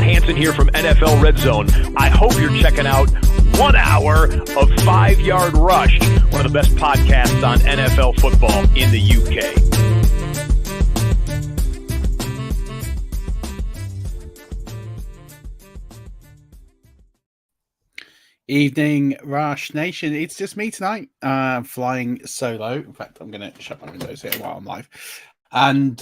Scott Hansen here from NFL Red Zone. I hope you're checking out 1 hour of 5 Yard Rush, one of the best podcasts on NFL football in the UK. Evening, Rush Nation. It's just me tonight, flying solo. In fact, I'm going to shut my windows here while I'm live. And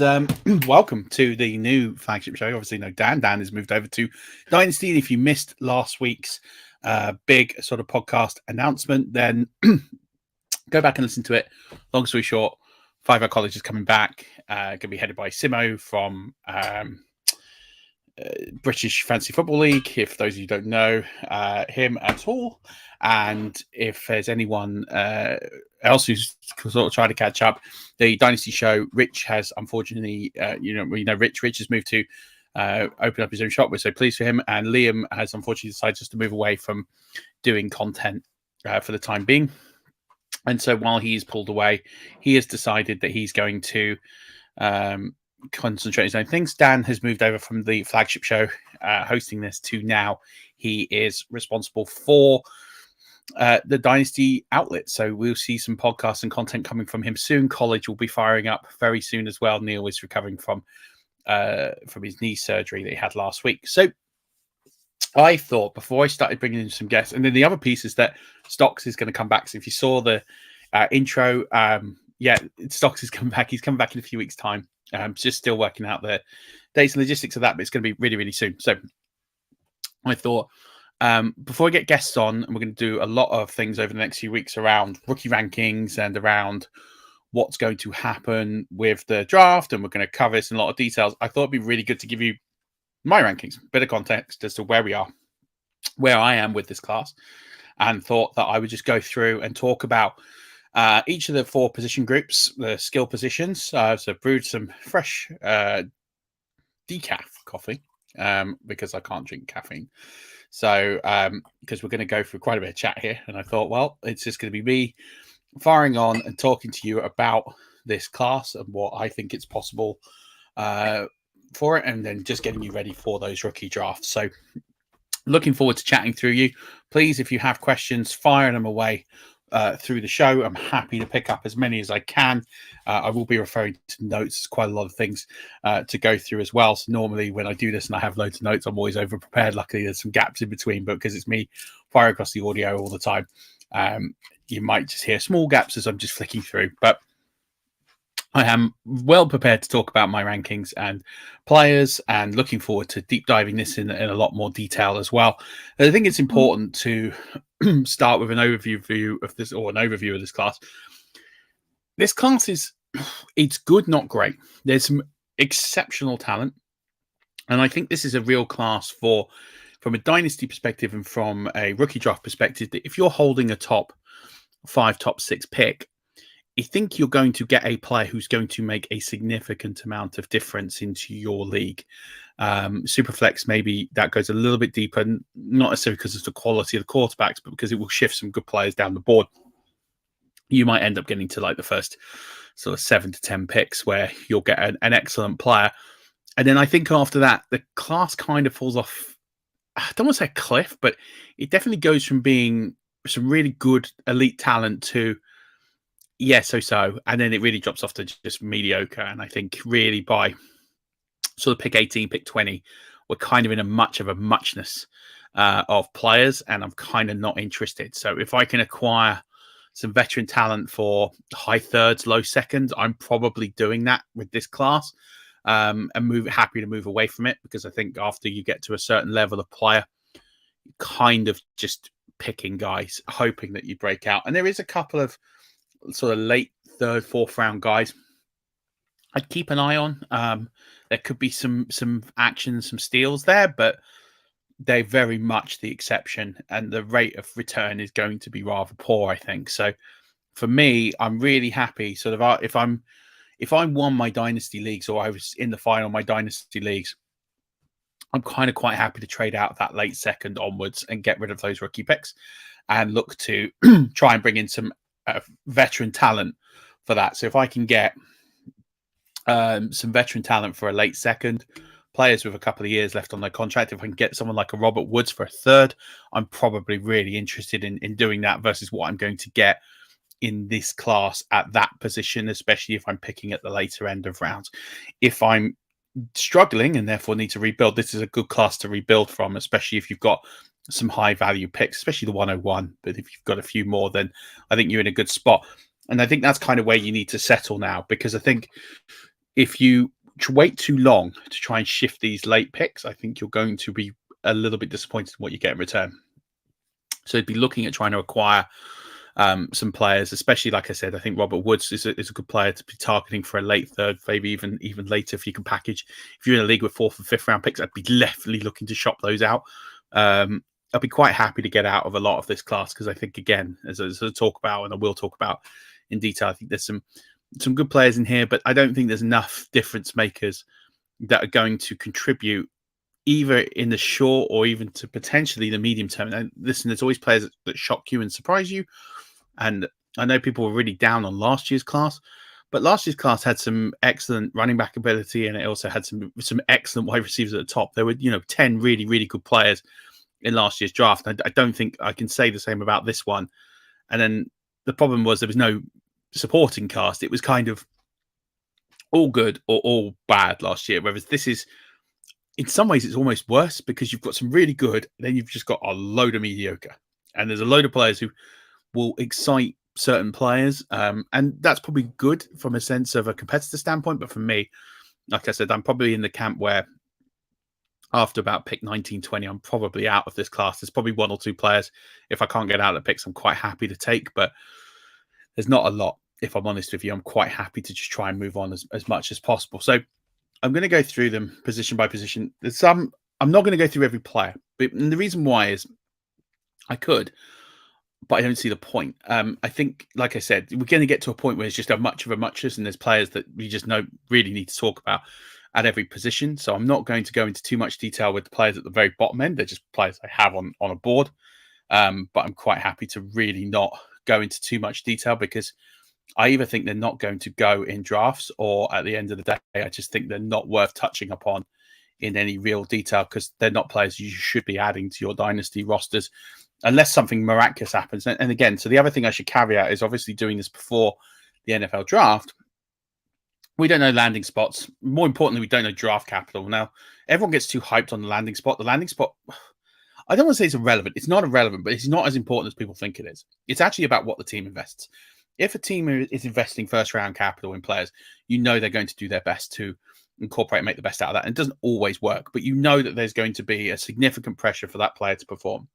welcome to the new flagship show. Obviously, no Dan. Dan has moved over to Dynasty. And if you missed last week's big sort of podcast announcement, then go back and listen to it. Long story short, 5 Hour College is coming back. Going to be headed by Simo from British Fantasy Football League, if those of you don't know him at all. And if there's anyone else who's sort of trying to catch up, the Dynasty show, Rich has unfortunately, Rich has moved to open up his own shop. We're so pleased for him. And Liam has unfortunately decided just to move away from doing content for the time being. And so while he's pulled away, he has decided that he's going to concentrate his own things. Dan has moved over from the flagship show hosting this to now he is responsible for the Dynasty outlet. So we'll see some podcasts and content coming from him soon. College will be firing up very soon as well. Neil is recovering from his knee surgery that he had last week. So I thought before I started bringing in some guests, and then the other piece is that Stocks is going to come back. So if you saw the intro, Stocks is coming back. He's coming back in a few weeks' time. Just still working out the dates and logistics of that, but it's going to be really, really soon. So I thought before I get guests on, and we're going to do a lot of things over the next few weeks around rookie rankings and around what's going to happen with the draft, and we're going to cover this in a lot of details. I thought it'd be really good to give you my rankings, a bit of context as to where we are, where I am with this class, and thought that I would just go through and talk about each of the 4 position groups, the skill positions. So brewed some fresh decaf coffee because I can't drink caffeine. So because we're going to go through quite a bit of chat here, and I thought, well, it's just going to be me firing on and talking to you about this class and what I think it's possible for it, and then just getting you ready for those rookie drafts. So looking forward to chatting through you. Please, if you have questions, fire them away through the show. I'm happy to pick up as many as I can. I will be referring to notes. There's quite a lot of things to go through as well. So normally when I do this and I have loads of notes, I'm always over prepared. Luckily, there's some gaps in between, but because it's me firing across the audio all the time, you might just hear small gaps as I'm just flicking through. But I am well prepared to talk about my rankings and players, and looking forward to deep diving this in a lot more detail as well. And I think it's important to start with an overview of this, or an overview of this class. This class it's good, not great. There's some exceptional talent, and I think this is a real class from a dynasty perspective and from a rookie draft perspective, that if you're holding a top 5, top 6 pick, I think you're going to get a player who's going to make a significant amount of difference into your league. Superflex, maybe that goes a little bit deeper, not necessarily because of the quality of the quarterbacks, but because it will shift some good players down the board. You might end up getting to like the first sort of 7 to 10 picks where you'll get an excellent player. And then I think after that, the class kind of falls off. I don't want to say a cliff, but it definitely goes from being some really good elite talent to so, and then it really drops off to just mediocre. And I think really by sort of pick 18, pick 20, we're kind of in a muchness of players, and I'm kind of not interested. So if I can acquire some veteran talent for high thirds, low seconds, I'm probably doing that with this class, and happy to move away from it, because I think after you get to a certain level of player, you're kind of just picking guys, hoping that you break out. And there is a couple of sort of late 3rd, 4th round guys I'd keep an eye on. There could be some action, some steals there, but they're very much the exception, and the rate of return is going to be rather poor, I think. So for me, I'm really happy. Sort of if I won my dynasty leagues, or I was in the final of my dynasty leagues, I'm kind of quite happy to trade out that late second onwards and get rid of those rookie picks and look to try and bring in some veteran talent for that. So if I can get some veteran talent for a late second, players with a couple of years left on their contract. If I can get someone like a Robert Woods for a third, I'm probably really interested in doing that versus what I'm going to get in this class at that position, especially if I'm picking at the later end of rounds. If I'm struggling and therefore need to rebuild, this is a good class to rebuild from, especially if you've got some high value picks, especially the 101. But if you've got a few more, then I think you're in a good spot. And I think that's kind of where you need to settle now, because I think if you wait too long to try and shift these late picks, I think you're going to be a little bit disappointed in what you get in return. So you'd be looking at trying to acquire some players, especially, like I said, I think Robert Woods is a good player to be targeting for a late third, maybe even later if you can package. If you're in a league with 4th and 5th round picks, I'd be definitely looking to shop those out. I'll be quite happy to get out of a lot of this class because I think, again, as I talk about, and I will talk about in detail, I think there's some good players in here, but I don't think there's enough difference makers that are going to contribute either in the short or even to potentially the medium term. And listen, there's always players that shock you and surprise you. And I know people were really down on last year's class, but last year's class had some excellent running back ability, and it also had some excellent wide receivers at the top. There were 10 really, really good players in last year's draft. I don't think I can say the same about this one. And then the problem was there was no supporting cast. It was kind of all good or all bad last year, whereas this is, in some ways, it's almost worse because you've got some really good, then you've just got a load of mediocre. And there's a load of players who will excite certain players. And that's probably good from a sense of a competitor standpoint. But for me, like I said, I'm probably in the camp where after about pick 19, 20, I'm probably out of this class. There's probably one or two players, if I can't get out of the picks, I'm quite happy to take. But there's not a lot, if I'm honest with you. I'm quite happy to just try and move on as much as possible. So I'm going to go through them position by position. There's some, I'm not going to go through every player. But the reason why is I could, but I don't see the point. I think, like I said, we're going to get to a point where it's just a much of a muchness, and there's players that we just really need to talk about at every position. So I'm not going to go into too much detail with the players at the very bottom end. They're just players I have on a board. But I'm quite happy to really not go into too much detail because I either think they're not going to go in drafts, or at the end of the day, I just think they're not worth touching upon in any real detail because they're not players you should be adding to your dynasty rosters unless something miraculous happens. And again, so the other thing I should caveat is obviously doing this before the NFL draft. We don't know landing spots. More importantly, we don't know draft capital. Now, everyone gets too hyped on the landing spot. The landing spot, I don't want to say it's irrelevant. It's not irrelevant, but it's not as important as people think it is. It's actually about what the team invests. If a team is investing first-round capital in players, you know they're going to do their best to incorporate and make the best out of that. And it doesn't always work, but you know that there's going to be a significant pressure for that player to perform.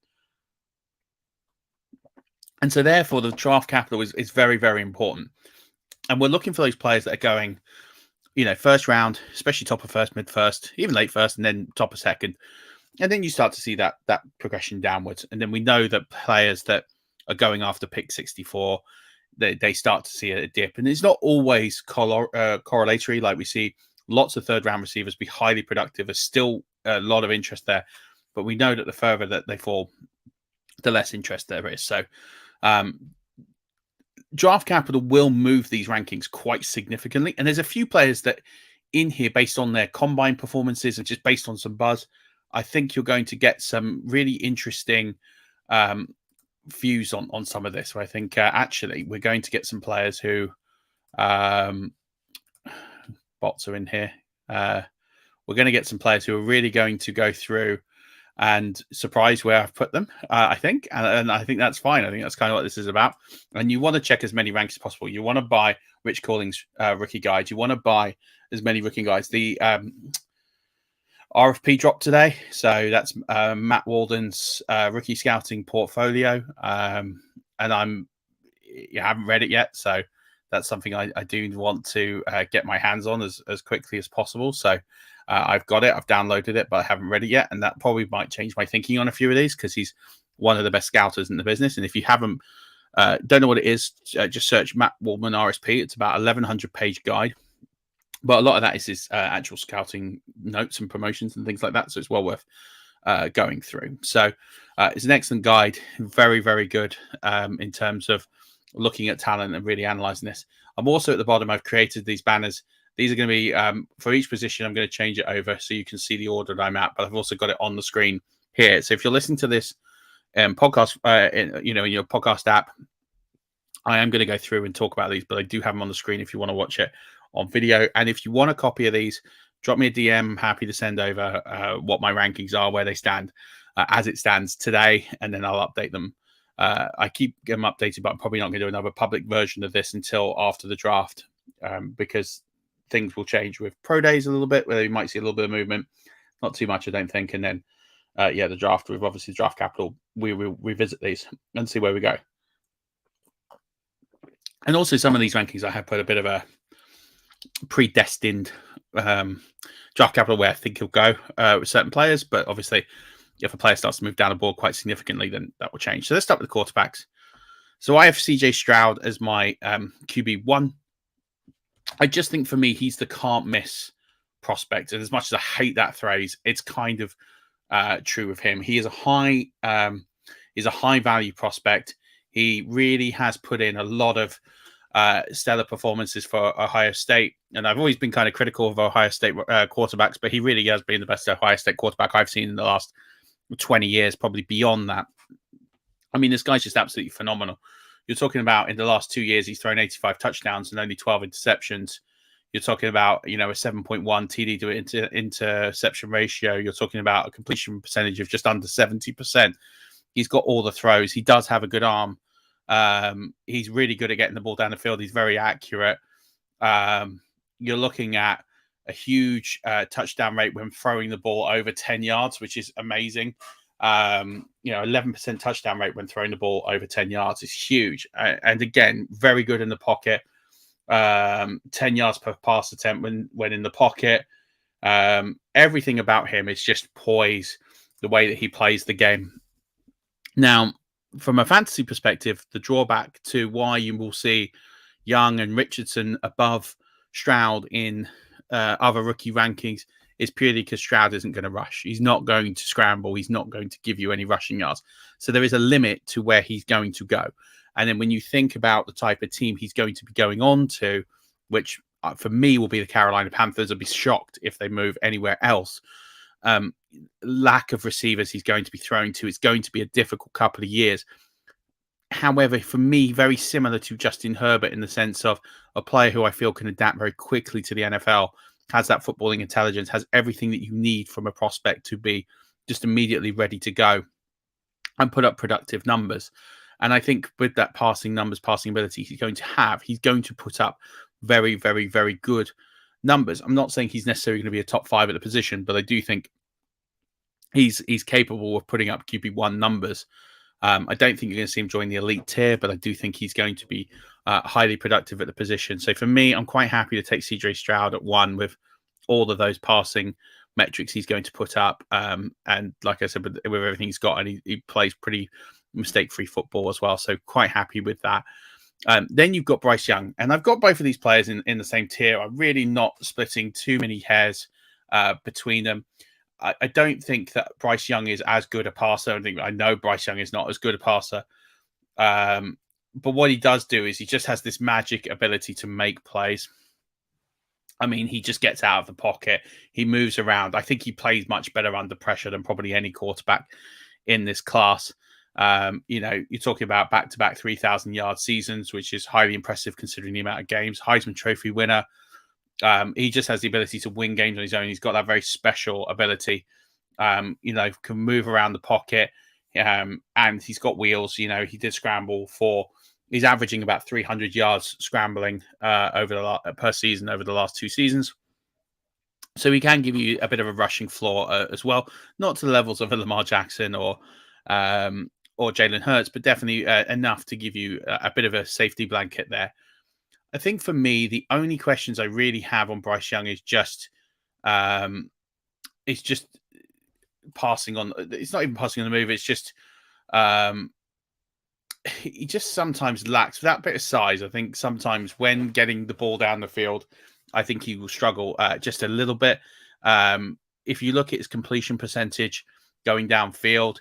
And so therefore, the draft capital is very, very important. And we're looking for those players that are going, first round, especially top of first, mid first, even late first, and then top of second. And then you start to see that progression downwards. And then we know that players that are going after pick 64, they start to see a dip. And it's not always correlatory. Like we see lots of third round receivers be highly productive. There's still a lot of interest there. But we know that the further that they fall, the less interest there is. So draft capital will move these rankings quite significantly. And there's a few players that in here, based on their combine performances and just based on some buzz, I think you're going to get some really interesting views on some of this. So I think actually we're going to get some players who bots are in here. We're going to get some players who are really going to go through and surprise where I've put them, I think. And I think that's fine. I think that's kind of what this is about. And you want to check as many ranks as possible. You want to buy Rich Calling's rookie guide. You want to buy as many rookie guides. The RFP dropped today. So that's Matt Walden's rookie scouting portfolio. And I haven't read it yet. So that's something I do want to get my hands on as quickly as possible. So I've got it. I've downloaded it, but I haven't read it yet. And that probably might change my thinking on a few of these because he's one of the best scouters in the business. And if you haven't, don't know what it is, just search Matt Waldman RSP. It's about 1,100 page guide. But a lot of that is his actual scouting notes and promotions and things like that. So it's well worth going through. So it's an excellent guide. Very, very good in terms of looking at talent and really analyzing this. I'm also at the bottom. I've created these banners These are going to be for each position. I'm going to change it over so you can see the order that I'm at, but I've also got it on the screen here. So if you're listening to this podcast, in your podcast app, I am going to go through and talk about these, but I do have them on the screen if you want to watch it on video. And if you want a copy of these, drop me a DM. I'm happy to send over what my rankings are, where they stand as it stands today, and then I'll update them. I keep them updated, but I'm probably not going to do another public version of this until after the draft because things will change with pro days a little bit, where you might see a little bit of movement. Not too much, I don't think. And then, the draft, with obviously draft capital, we will revisit these and see where we go. And also some of these rankings, I have put a bit of a predestined draft capital where I think he'll go with certain players. But obviously, if a player starts to move down the board quite significantly, then that will change. So let's start with the quarterbacks. So I have CJ Stroud as my QB1. I just think for me, he's the can't miss prospect. And as much as I hate that phrase, it's kind of true of him. He is a high value prospect. He really has put in a lot of stellar performances for Ohio State. And I've always been kind of critical of Ohio State quarterbacks, but he really has been the best Ohio State quarterback I've seen in the last 20 years, probably beyond that. I mean, this guy's just absolutely phenomenal. You're talking about in the last 2 years, he's thrown 85 touchdowns and only 12 interceptions. You're talking about, a 7.1 TD to interception ratio. You're talking about a completion percentage of just under 70%. He's got all the throws. He does have a good arm. He's really good at getting the ball down the field. He's very accurate. You're looking at a huge touchdown rate when throwing the ball over 10 yards, which is amazing. 11% touchdown rate when throwing the ball over 10 yards is huge. And again, very good in the pocket. 10 yards per pass attempt when in the pocket. Everything about him is just poise, the way that he plays the game. Now, from a fantasy perspective, the drawback to why you will see Young and Richardson above Stroud in other rookie rankings is purely because Stroud isn't going to rush. He's not going to scramble. He's not going to give you any rushing yards. So there is a limit to where he's going to go. And then when you think about the type of team he's going to be going on to, which for me will be the Carolina Panthers, I'd be shocked if they move anywhere else. Lack of receivers he's going to be throwing to. It's going to be a difficult couple of years. However, for me, very similar to Justin Herbert in the sense of a player who I feel can adapt very quickly to the NFL, has that footballing intelligence, has everything that you need from a prospect to be just immediately ready to go and put up productive numbers. And I think with that passing ability he's going to put up very, very, very good numbers. I'm not saying he's necessarily going to be a top 5 at the position, but I do think he's capable of putting up QB1 numbers. I don't think you're going to see him join the elite tier, but I do think he's going to be highly productive at the position. So for me, I'm quite happy to take CJ Stroud at 1 with all of those passing metrics he's going to put up. And like I said, with everything he's got, and he plays pretty mistake-free football as well. So quite happy with that. Then you've got Bryce Young, and I've got both of these players in the same tier. I'm really not splitting too many hairs between them. I don't think that Bryce Young is as good a passer. I know Bryce Young is not as good a passer. But what he does do is he just has this magic ability to make plays. I mean, he just gets out of the pocket. He moves around. I think he plays much better under pressure than probably any quarterback in this class. You're talking about back-to-back 3,000-yard seasons, which is highly impressive considering the amount of games. Heisman Trophy winner. He just has the ability to win games on his own. He's got that very special ability. Can move around the pocket, and he's got wheels. He did scramble for. He's averaging about 300 yards scrambling per season over the last 2 seasons. So he can give you a bit of a rushing floor as well, not to the levels of a Lamar Jackson or Jalen Hurts, but definitely enough to give you a bit of a safety blanket there. I think for me, the only questions I really have on Bryce Young is just passing on. It's not even passing on the move. It's just he just sometimes lacks that bit of size. I think sometimes when getting the ball down the field, I think he will struggle just a little bit. If you look at his completion percentage going downfield,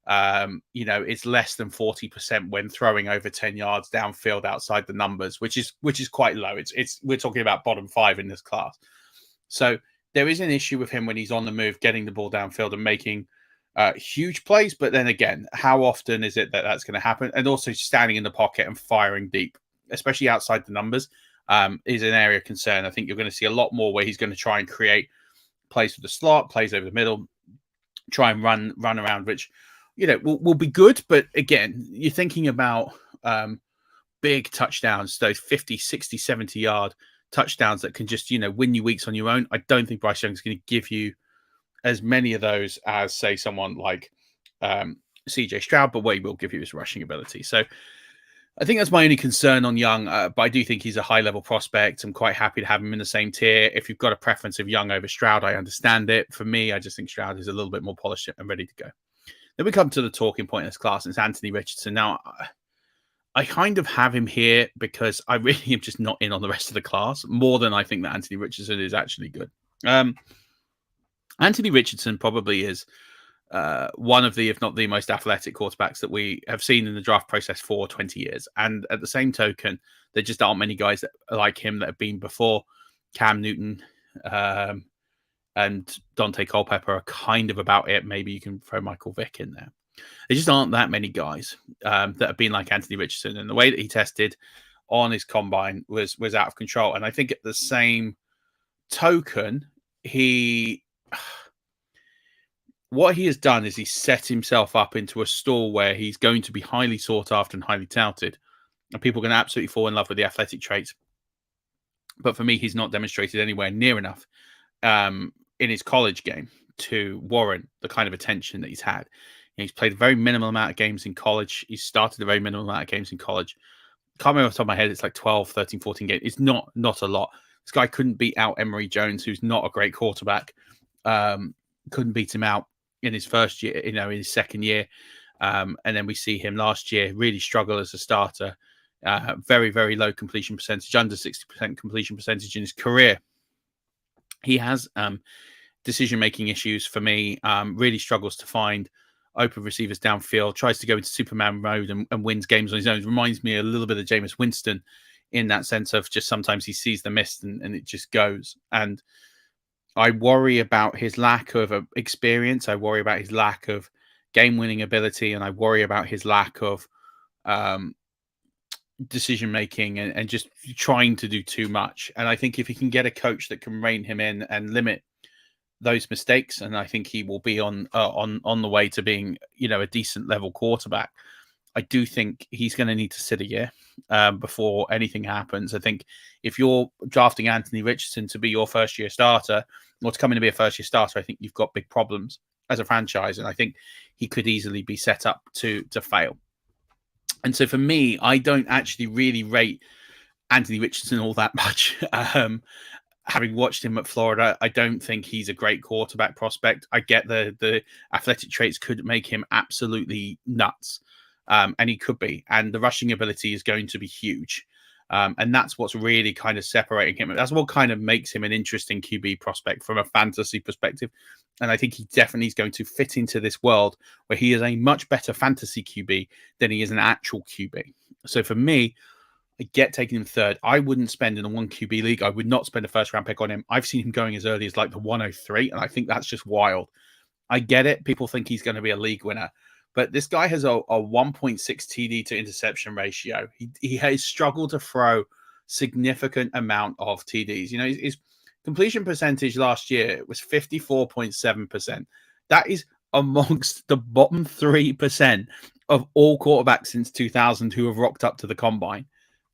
It's less than 40% when throwing over 10 yards downfield outside the numbers, which is quite low. We're talking about bottom 5 in this class. So there is an issue with him when he's on the move, getting the ball downfield and making huge plays. But then again, how often is it that that's going to happen? And also standing in the pocket and firing deep, especially outside the numbers, is an area of concern. I think you're going to see a lot more where he's going to try and create plays for the slot, plays over the middle, try and run around, which will be good. But again, you're thinking about big touchdowns, those 50, 60, 70-yard touchdowns that can just, win you weeks on your own. I don't think Bryce Young is going to give you as many of those as, say, someone like CJ Stroud, but what he will give you is rushing ability. So I think that's my only concern on Young, but I do think he's a high-level prospect. I'm quite happy to have him in the same tier. If you've got a preference of Young over Stroud, I understand it. For me, I just think Stroud is a little bit more polished and ready to go. Then we come to the talking point in this class, and it's Anthony Richardson. Now, I kind of have him here because I really am just not in on the rest of the class, more than I think that Anthony Richardson is actually good. Anthony Richardson probably is one of the, if not the most athletic quarterbacks that we have seen in the draft process for 20 years. And at the same token, there just aren't many guys that are like him that have been before. Cam Newton and Dante Culpepper are kind of about it. Maybe you can throw Michael Vick in there. There just aren't that many guys that have been like Anthony Richardson. And the way that he tested on his combine was out of control. And I think at the same token, what he has done is he set himself up into a stall where he's going to be highly sought after and highly touted. And people are going to absolutely fall in love with the athletic traits. But for me, he's not demonstrated anywhere near enough in his college game to warrant the kind of attention that he's had. He's played a very minimal amount of games in college. He's started a very minimal amount of games in college. Can't remember off the top of my head. It's like 12, 13, 14 games. It's not a lot. This guy couldn't beat out Emory Jones, who's not a great quarterback. Couldn't beat him out in his first year, in his second year. And then we see him last year really struggle as a starter. Very, very low completion percentage, under 60% completion percentage in his career. He has decision-making issues for me, really struggles to find open receivers downfield, tries to go into Superman mode and wins games on his own. It reminds me a little bit of Jameis Winston in that sense of just sometimes he sees the mist and it just goes. And I worry about his lack of experience. I worry about his lack of game-winning ability, and I worry about his lack of decision-making and just trying to do too much. And I think if he can get a coach that can rein him in and limit those mistakes, and I think he will be on the way to being, a decent level quarterback. I do think he's going to need to sit a year before anything happens. I think if you're drafting Anthony Richardson to be your first-year starter, or to come in to be a first-year starter, I think you've got big problems as a franchise, and I think he could easily be set up to fail. And so for me, I don't actually really rate Anthony Richardson all that much. Having watched him at Florida, I don't think he's a great quarterback prospect. I get the athletic traits could make him absolutely nuts. And he could be. And the rushing ability is going to be huge. And that's what's really kind of separating him. That's what kind of makes him an interesting QB prospect from a fantasy perspective. And I think he definitely is going to fit into this world where he is a much better fantasy QB than he is an actual QB. So for me, I get taking him third. I wouldn't spend in a 1 QB league. I would not spend a first round pick on him. I've seen him going as early as like the 103, and I think that's just wild. I get it. People think he's going to be a league winner, but this guy has a 1.6 TD to interception ratio. He has struggled to throw significant amount of TDs. His completion percentage last year was 54.7%. That is amongst the bottom 3% of all quarterbacks since 2000 who have rocked up to the combine.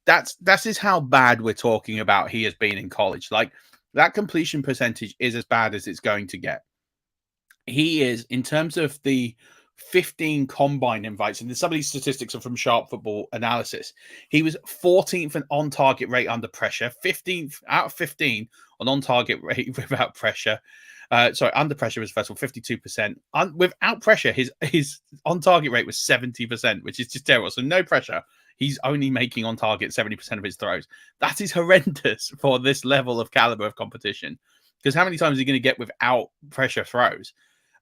That is how bad we're talking about he has been in college. Like, that completion percentage is as bad as it's going to get. He is, in terms of the 15 combine invites, and some of these statistics are from Sharp Football Analysis. He was 14th in on-target rate under pressure, 15th out of 15 on target rate without pressure. Under pressure was first of all 52%. Without pressure, his on-target rate was 70%, which is just terrible. So no pressure. He's only making on target 70% of his throws. That is horrendous for this level of caliber of competition. Because how many times are you going to get without pressure throws?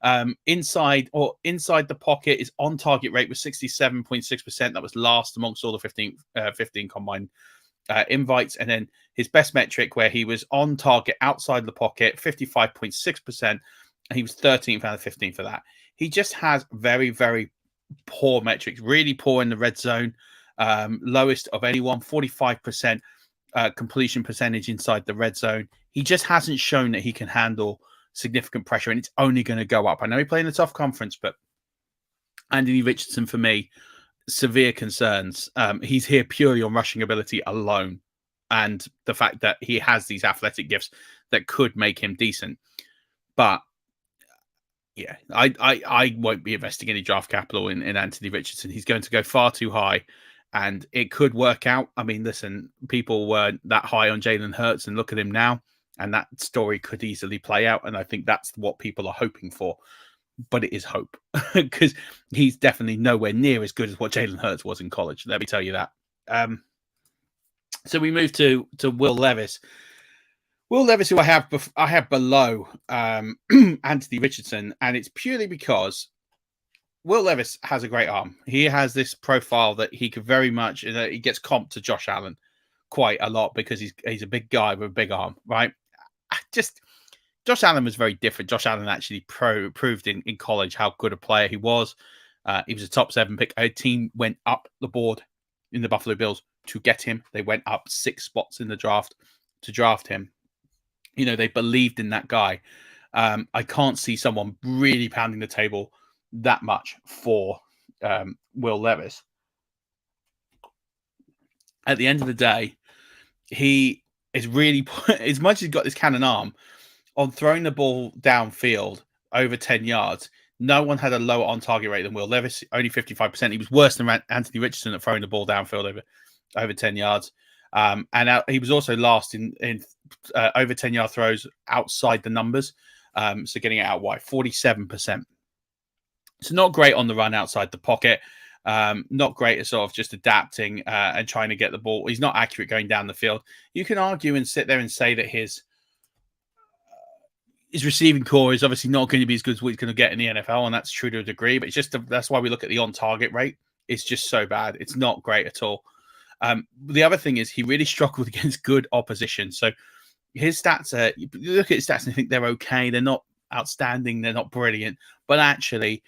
Inside the pocket, his on target rate was 67.6%. That was last amongst all the 15 combined invites. And then his best metric, where he was on target outside the pocket, 55.6%. And he was 13th out of 15 for that. He just has very, very poor metrics, really poor in the red zone. Lowest of anyone, 45% completion percentage inside the red zone. He just hasn't shown that he can handle significant pressure, and it's only going to go up. I know he played in a tough conference, but Anthony Richardson, for me, severe concerns. He's here purely on rushing ability alone, and the fact that he has these athletic gifts that could make him decent. But yeah, I won't be investing any draft capital in Anthony Richardson. He's going to go far too high, and it could work out. I mean, listen, people weren't that high on Jalen Hurts, and look at him now. And that story could easily play out. And I think that's what people are hoping for. But it is hope, because he's definitely nowhere near as good as what Jalen Hurts was in college. Let me tell you that. So we move to Will Levis. Will Levis, who I have below Anthony Richardson. And it's purely because Will Levis has a great arm. He has this profile that he could very much, he gets comped to Josh Allen quite a lot because he's a big guy with a big arm, right? Josh Allen was very different. Josh Allen actually proved in college how good a player he was. He was a top 7 pick. A team went up the board in the Buffalo Bills to get him. They went up 6 spots in the draft to draft him. You know, they believed in that guy. I can't see someone really pounding the table that much for Will Levis. At the end of the day, he is really, as much as he's got this cannon arm, on throwing the ball downfield over 10 yards, no one had a lower on-target rate than Will Levis, only 55%. He was worse than Anthony Richardson at throwing the ball downfield over 10 yards. And he was also last in over 10-yard throws outside the numbers. So getting it out wide, 47%. So not great on the run outside the pocket. Not great at sort of just adapting and trying to get the ball. He's not accurate going down the field. You can argue and sit there and say that his receiving core is obviously not going to be as good as what he's going to get in the NFL, and that's true to a degree. But it's just that's why we look at the on-target rate. It's just so bad. It's not great at all. The other thing is he really struggled against good opposition. So his stats are, you look at his stats and you think they're okay. They're not outstanding. They're not brilliant. But actually,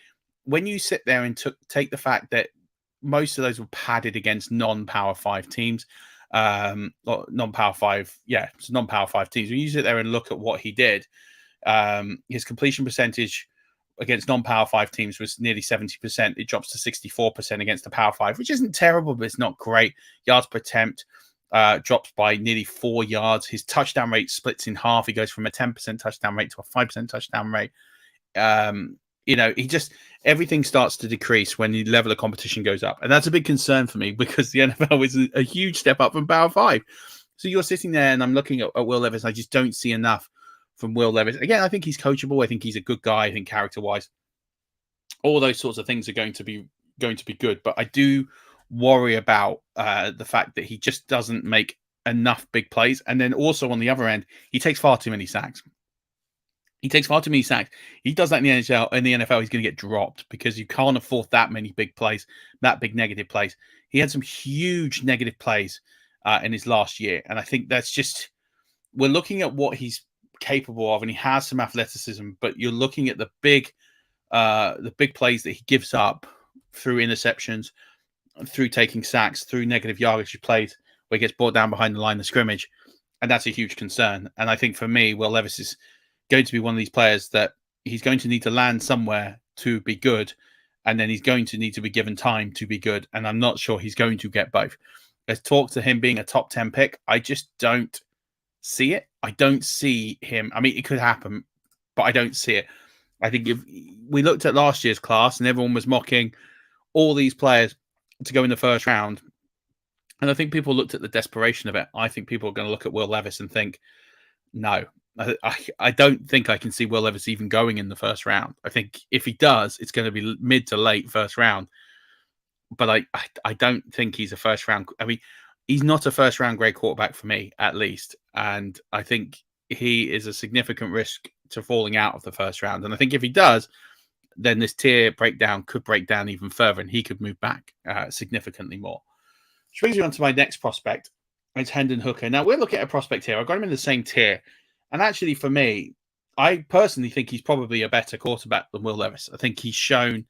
when you sit there and take the fact that most of those were padded against non-Power 5 teams, or non-Power 5, it's non-Power 5 teams. When you sit there and look at what he did, his completion percentage against non-Power 5 teams was nearly 70%. It drops to 64% against the Power 5, which isn't terrible, but it's not great. Yards per attempt drops by nearly 4 yards. His touchdown rate splits in half. He goes from a 10% touchdown rate to a 5% touchdown rate. Everything starts to decrease when the level of competition goes up. And that's a big concern for me because the NFL is a huge step up from Power 5. So you're sitting there and I'm looking at Will Levis. I just don't see enough from Will Levis. Again, I think he's coachable. I think he's a good guy. I think character-wise, all those sorts of things are going to be good. But I do worry about the fact that he just doesn't make enough big plays. And then also on the other end, he takes far too many sacks. He takes far too many sacks. He does that in the NHL. In the NFL, he's going to get dropped because you can't afford that many big plays, that big negative plays. He had some huge negative plays in his last year. And I think that's just, we're looking at what he's capable of, and he has some athleticism, but you're looking at the big plays that he gives up through interceptions, through taking sacks, through negative yardage plays where he gets brought down behind the line of scrimmage. And that's a huge concern. And I think for me, Will Levis is going to be one of these players that he's going to need to land somewhere to be good, and then he's going to need to be given time to be good. And I'm not sure he's going to get both. There's talk to him being a top 10 pick. I just don't see it. I don't see him. I mean, it could happen, but I don't see it. I think if we looked at last year's class and everyone was mocking all these players to go in the first round, and I think people looked at the desperation of it. I think people are going to look at Will Levis and think, no, I don't think I can see Will Levis even going in the first round. I think if he does, it's going to be mid to late first round. But I don't think he's a first round. I mean, he's not a first round grade quarterback for me, at least. And I think he is a significant risk to falling out of the first round. And I think if he does, then this tier breakdown could break down even further, and he could move back significantly more. Which brings me on to my next prospect. It's Hendon Hooker. Now, we're looking at a prospect here. I've got him in the same tier. And actually, for me, I personally think he's probably a better quarterback than Will Levis. I think he's shown,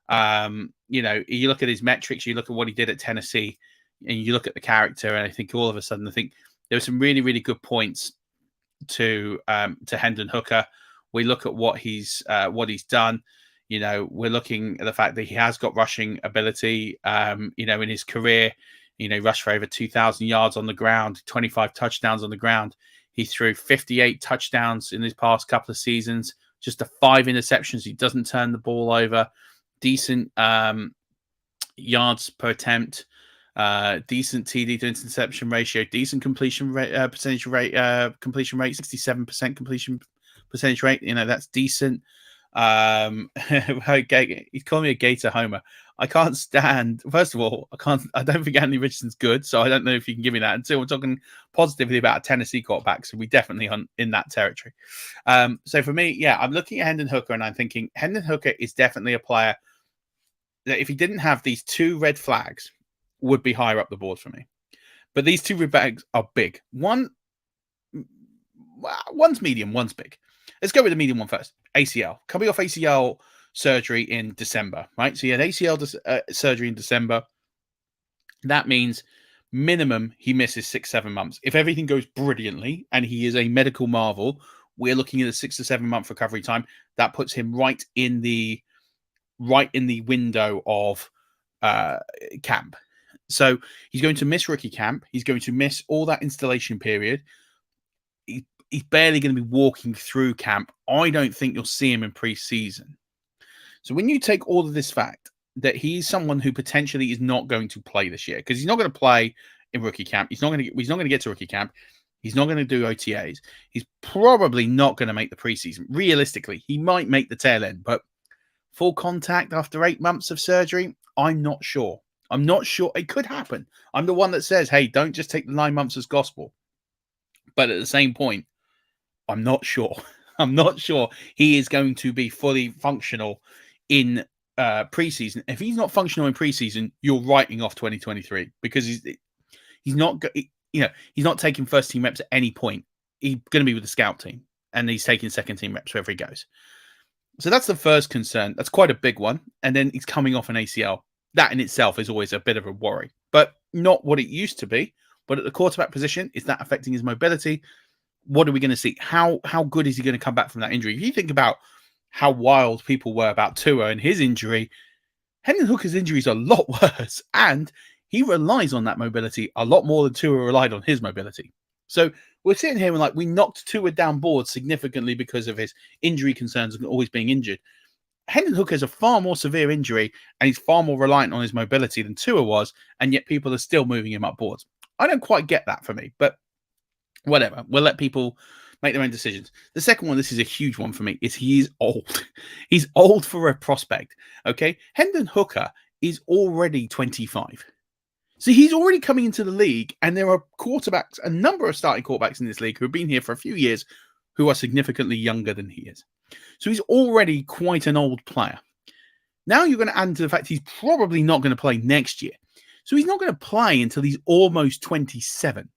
you look at his metrics, you look at what he did at Tennessee, and you look at the character, and I think all of a sudden, I think there were some really, really good points to Hendon Hooker. We look at what he's done. We're looking at the fact that he has got rushing ability. In his career, rushed for over 2,000 yards on the ground, 25 touchdowns on the ground. He threw 58 touchdowns in his past couple of seasons, just 5 interceptions. He doesn't turn the ball over. Decent yards per attempt, decent TD to interception ratio, decent completion rate, completion rate, 67% completion percentage rate. That's decent. He's calling me a Gator homer. I can't stand. First of all, I don't think Anthony Richardson's good, so I don't know if you can give me that. Until we're talking positively about a Tennessee quarterback, so we definitely in that territory. So for me, yeah, I'm looking at Hendon Hooker and I'm thinking Hendon Hooker is definitely a player that if he didn't have these 2 red flags, would be higher up the board for me. But these 2 red flags are big. One's medium, one's big. Let's go with the medium one first. ACL. Coming off ACL surgery in December, right? So he had ACL surgery in December. That means minimum he misses 6-7 months. If everything goes brilliantly and he is a medical marvel, we're looking at a 6 to 7 month recovery time. That puts him right in the window of camp. So he's going to miss rookie camp. He's going to miss all that installation period. He's barely going to be walking through camp. I don't think you'll see him in preseason. So when you take all of this fact that he's someone who potentially is not going to play this year, because he's not going to play in rookie camp. He's not going to get to rookie camp. He's not going to do OTAs. He's probably not going to make the preseason. Realistically, he might make the tail end, but full contact after 8 months of surgery, I'm not sure. I'm not sure. It could happen. I'm the one that says, hey, don't just take the 9 months as gospel. But at the same point, I'm not sure. I'm not sure he is going to be fully functional in preseason. If he's not functional in preseason, you're writing off 2023 because he's not. He's not taking first team reps at any point. He's going to be with the scout team, and he's taking second team reps wherever he goes. So that's the first concern. That's quite a big one. And then he's coming off an ACL. That in itself is always a bit of a worry, but not what it used to be. But at the quarterback position, is that affecting his mobility? What are we going to see? How good is he going to come back from that injury? If you think about how wild people were about Tua and his injury, Hendon Hooker's injury is a lot worse, and he relies on that mobility a lot more than Tua relied on his mobility. So we're sitting here and we knocked Tua down board significantly because of his injury concerns and always being injured. Hendon Hooker has a far more severe injury, and he's far more reliant on his mobility than Tua was, and yet people are still moving him up boards. I don't quite get that for me, but whatever. We'll let people make their own decisions. The second one, this is a huge one for me, is he is old. He's old for a prospect, okay? Hendon Hooker is already 25. So he's already coming into the league, and there are quarterbacks, a number of starting quarterbacks in this league who have been here for a few years who are significantly younger than he is. So he's already quite an old player. Now you're going to add into the fact he's probably not going to play next year. So he's not going to play until he's almost 27,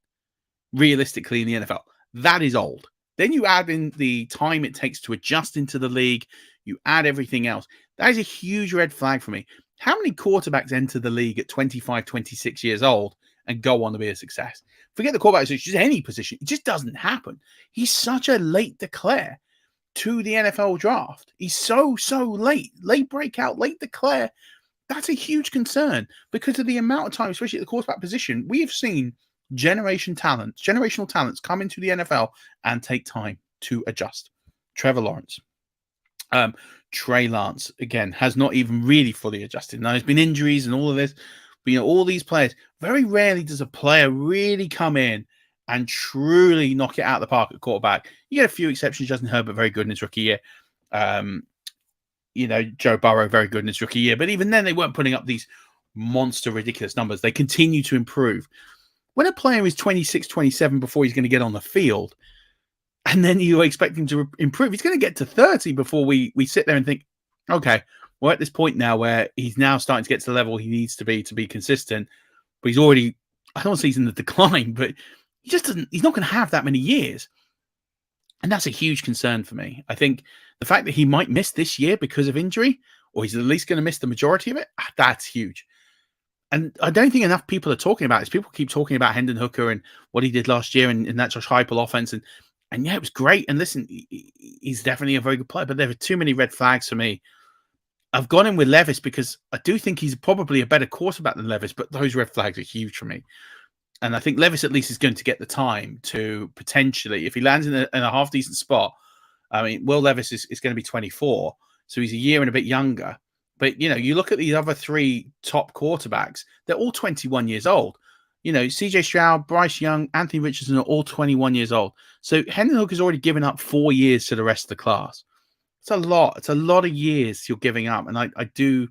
realistically, in the NFL. That is old. Then you add in the time it takes to adjust into the league. You add everything else. That is a huge red flag for me. How many quarterbacks enter the league at 25, 26 years old and go on to be a success? Forget the quarterback, it's just any position. It just doesn't happen. He's such a late declare to the NFL draft. He's so late. Late breakout, late declare. That's a huge concern because of the amount of time, especially at the quarterback position, we have seen generational talents come into the NFL and take time to adjust. Trevor Lawrence. Trey Lance, again, has not even really fully adjusted. Now, there's been injuries and all of this, but all these players, very rarely does a player really come in and truly knock it out of the park at quarterback. You get a few exceptions. Justin Herbert, very good in his rookie year. Joe Burrow, very good in his rookie year. But even then, they weren't putting up these monster, ridiculous numbers. They continue to improve. When a player is 26, 27 before he's going to get on the field, and then you expect him to improve. He's going to get to 30 before we sit there and think, okay, we're at this point now where he's now starting to get to the level he needs to be consistent. But he's already, I don't want to say he's in the decline, but he just doesn't, he's not going to have that many years. And that's a huge concern for me. I think the fact that he might miss this year because of injury, or he's at least going to miss the majority of it, that's huge. And I don't think enough people are talking about this. People keep talking about Hendon Hooker and what he did last year and that Josh Heupel offense. And yeah, it was great. And listen, he's definitely a very good player, but there are too many red flags for me. I've gone in with Levis because I do think he's probably a better quarterback than Levis, but those red flags are huge for me. And I think Levis at least is going to get the time to potentially, if he lands in a half decent spot, I mean, Will Levis is going to be 24, so he's a year and a bit younger. But, you know, you look at these other three top quarterbacks, they're all 21 years old. You know, CJ Stroud, Bryce Young, Anthony Richardson are all 21 years old. So Hendon Hooker's already given up 4 years to the rest of the class. It's a lot. It's a lot of years you're giving up. And I do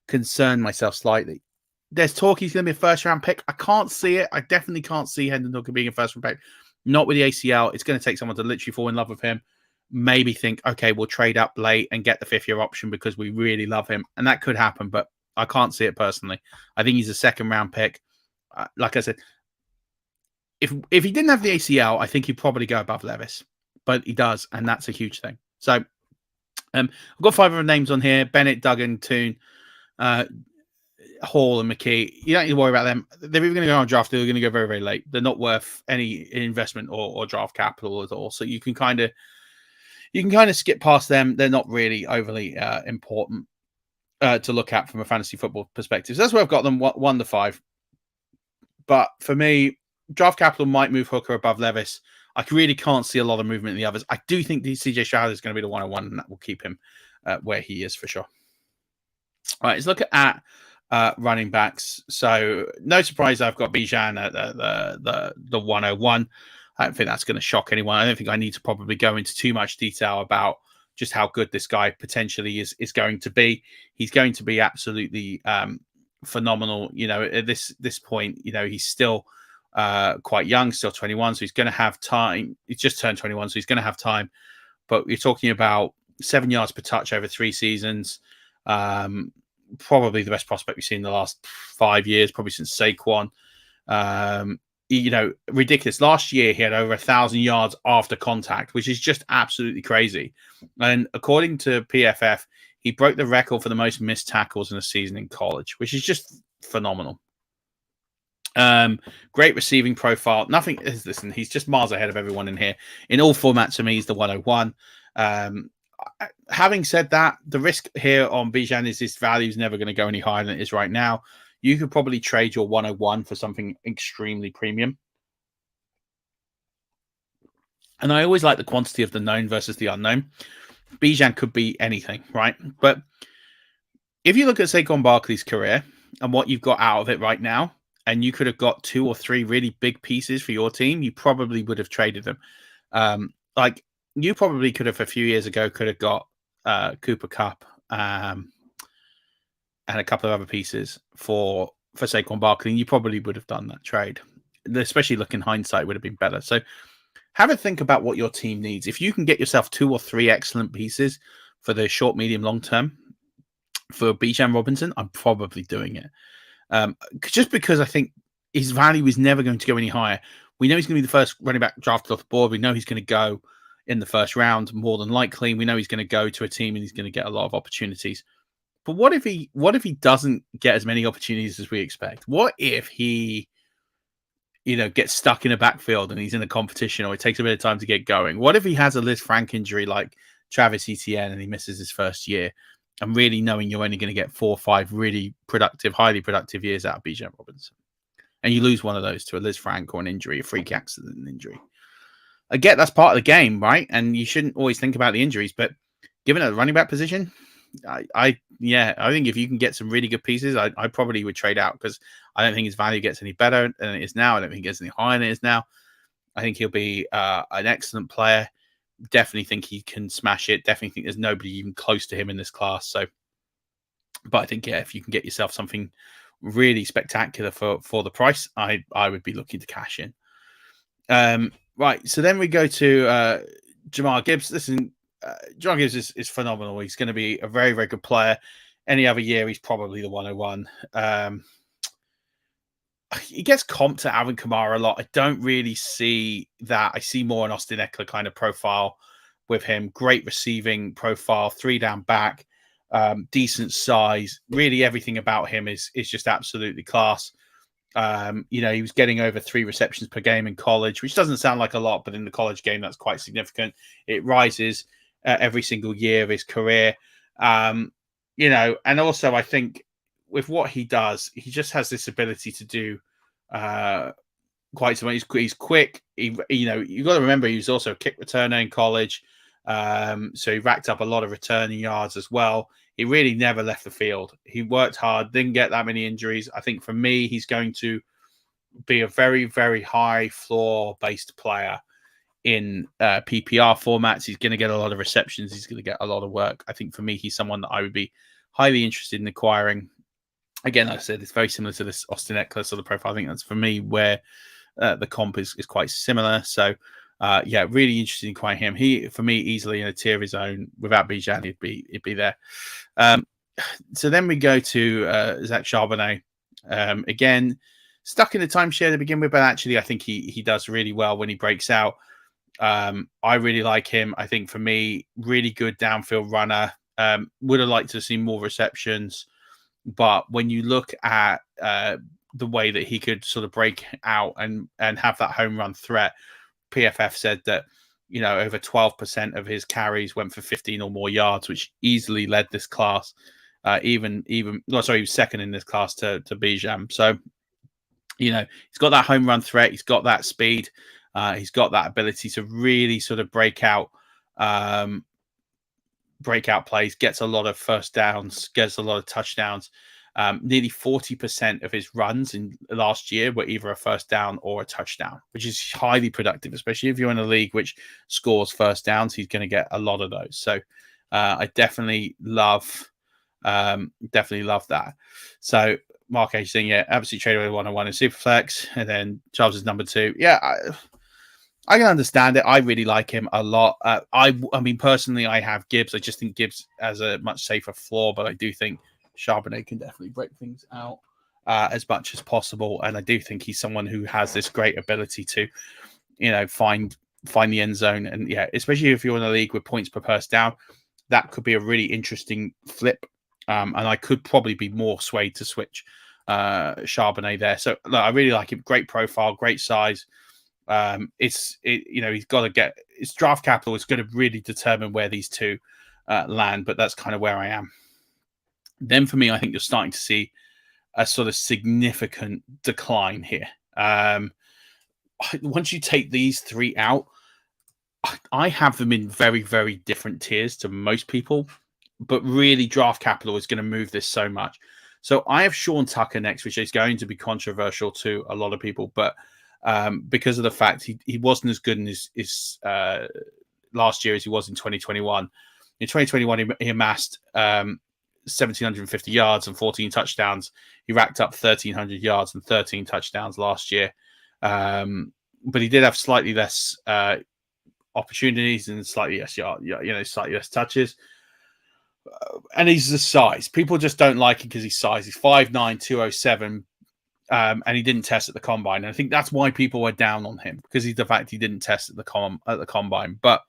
concern myself slightly. There's talk he's going to be a first-round pick. I can't see it. I definitely can't see Hendon Hooker being a first-round pick. Not with the ACL. It's going to take someone to literally fall in love with him. Maybe think, okay, we'll trade up late and get the fifth-year option because we really love him. And that could happen, but I can't see it personally. I think he's a second-round pick. Like I said, if he didn't have the ACL, I think he'd probably go above Levis. But he does, and that's a huge thing. So I've got 5 other names on here. Bennett, Duggan, Toon, Hall and McKee. You don't need to worry about them. They're either going to go on draft or they're going to go very, very late. They're not worth any investment or draft capital at all. So you can kind of skip past them. They're not really overly important to look at from a fantasy football perspective. So that's where I've got them 1 to 5. But for me, draft capital might move Hooker above Levis. I really can't see a lot of movement in the others. I do think the CJ Stroud is going to be the 101, and that will keep him where he is for sure. All right, let's look at running backs. So no surprise, I've got Bijan at the 101. I don't think that's going to shock anyone. I don't think I need to probably go into too much detail about just how good this guy potentially is going to be. He's going to be absolutely phenomenal. You know, at this point, you know, he's still quite young, still 21, so he's going to have time. He's just turned 21, so he's going to have time. But you're talking about 7 yards per touch over 3 seasons. Probably the best prospect we've seen in the last 5 years, probably since Saquon. You know, ridiculous. Last year, he had over 1,000 yards after contact, which is just absolutely crazy. And according to PFF, he broke the record for the most missed tackles in a season in college, which is just phenomenal. Great receiving profile. Nothing is, listen, he's just miles ahead of everyone in here. In all formats, for me, he's the 101. Having said that, the risk here on Bijan is his value is never going to go any higher than it is right now. You could probably trade your 101 for something extremely premium. And I always like the quantity of the known versus the unknown. Bijan could be anything, right? But if you look at Saquon Barkley's career and what you've got out of it right now, and you could have got 2 or 3 really big pieces for your team, you probably would have traded them. Like you probably could have a few years ago could have got Cooper Kupp and a couple of other pieces for Saquon Barkley, and you probably would have done that trade. Especially looking hindsight, would have been better. So have a think about what your team needs. If you can get yourself 2 or 3 excellent pieces for the short, medium, long term for Bijan Robinson, I'm probably doing it. Just because I think his value is never going to go any higher. We know he's going to be the first running back drafted off the board. We know he's going to go in the first round, more than likely. We know he's going to go to a team and he's going to get a lot of opportunities. But what if he doesn't get as many opportunities as we expect? What if he, you know, gets stuck in a backfield and he's in a competition, or it takes a bit of time to get going? What if he has a Liz Frank injury like Travis Etienne and he misses his first year? And really knowing you're only going to get 4 or 5 really productive, highly productive years out of Bijan Robinson. And you lose one of those to a Liz Frank or an injury, a freak accident injury. I get that's part of the game, right? And you shouldn't always think about the injuries, but given a running back position, I think if you can get some really good pieces, I probably would trade out, because I don't think his value gets any better than it is now. I don't think it gets any higher than it is now. I think he'll be an excellent player. Definitely think he can smash it. Definitely think there's nobody even close to him in this class. So, but I think, yeah, if you can get yourself something really spectacular for the price, I would be looking to cash in. Right. So then we go to Jamar Gibbs. Listen, Jamar Gibbs is phenomenal. He's going to be a very, very good player. Any other year, he's probably the 101. He gets comped to Alvin Kamara a lot. I don't really see that. I see more an Austin Eckler kind of profile with him. Great receiving profile, 3-down back, decent size. Really, everything about him is just absolutely class. He was getting over 3 receptions per game in college, which doesn't sound like a lot, but in the college game, that's quite significant. It rises every single year of his career. And also I think with what he does, he just has this ability to do quite so much. He's quick. You've got to remember he was also a kick returner in college. So he racked up a lot of returning yards as well. He really never left the field. He worked hard, didn't get that many injuries. I think for me, he's going to be a very, very high floor-based player in PPR formats. He's going to get a lot of receptions. He's going to get a lot of work. I think for me, he's someone that I would be highly interested in acquiring. Again, like I said, it's very similar to this Austin Eckler sort of profile. I think that's for me where the comp is quite similar. So, really interested in acquiring him. He, for me, easily in a tier of his own. Without Bijan, he'd be there. So then we go to Zach Charbonnet. Again, stuck in the timeshare to begin with, but actually I think he does really well when he breaks out. I really like him. I think for me, really good downfield runner. Would have liked to see more receptions, but when you look at the way that he could sort of break out and have that home run threat, PFF said that over 12% of his carries went for 15 or more yards, which easily led this class. He was second in this class to Bijan. So, he's got that home run threat. He's got that speed. He's got that ability to really sort of breakout plays, gets a lot of first downs, gets a lot of touchdowns. Nearly 40% of his runs in last year were either a first down or a touchdown, which is highly productive, especially if you're in a league which scores first downs. He's going to get a lot of those. So I definitely love that. So Mark H saying, absolutely trade away 101 in Superflex, and then Charles is number 2. Yeah, I can understand it. I really like him a lot. I mean, personally, I have Gibbs. I just think Gibbs has a much safer floor, but I do think Charbonnet can definitely break things out as much as possible. And I do think he's someone who has this great ability to, find the end zone. And especially if you're in a league with points per first down, that could be a really interesting flip. And I could probably be more swayed to switch Charbonnet there. So look, I really like him. Great profile, great size. He's got to get his draft capital is going to really determine where these two land, but that's kind of where I am. Then for me, I think you're starting to see a sort of significant decline here. Once you take these 3 out, I have them in very, very different tiers to most people, but really draft capital is going to move this so much. So I have Sean Tucker next, which is going to be controversial to a lot of people, but because of the fact he wasn't as good in his last year as he was in 2021. In 2021, he amassed 1,750 yards and 14 touchdowns. He racked up 1,300 yards and 13 touchdowns last year. But he did have slightly less opportunities and slightly less touches. And he's the size. People just don't like him because he's size. He's 5'9", 207. And he didn't test at the combine. And I think that's why people were down on him, because he's the fact he didn't test at the combine. But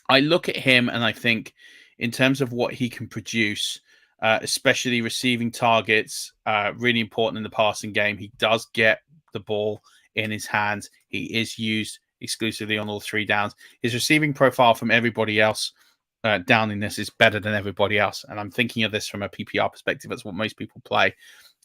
I look at him and I think in terms of what he can produce, especially receiving targets, really important in the passing game. He does get the ball in his hands. He is used exclusively on all 3 downs. His receiving profile from everybody else down in this is better than everybody else. And I'm thinking of this from a PPR perspective. That's what most people play.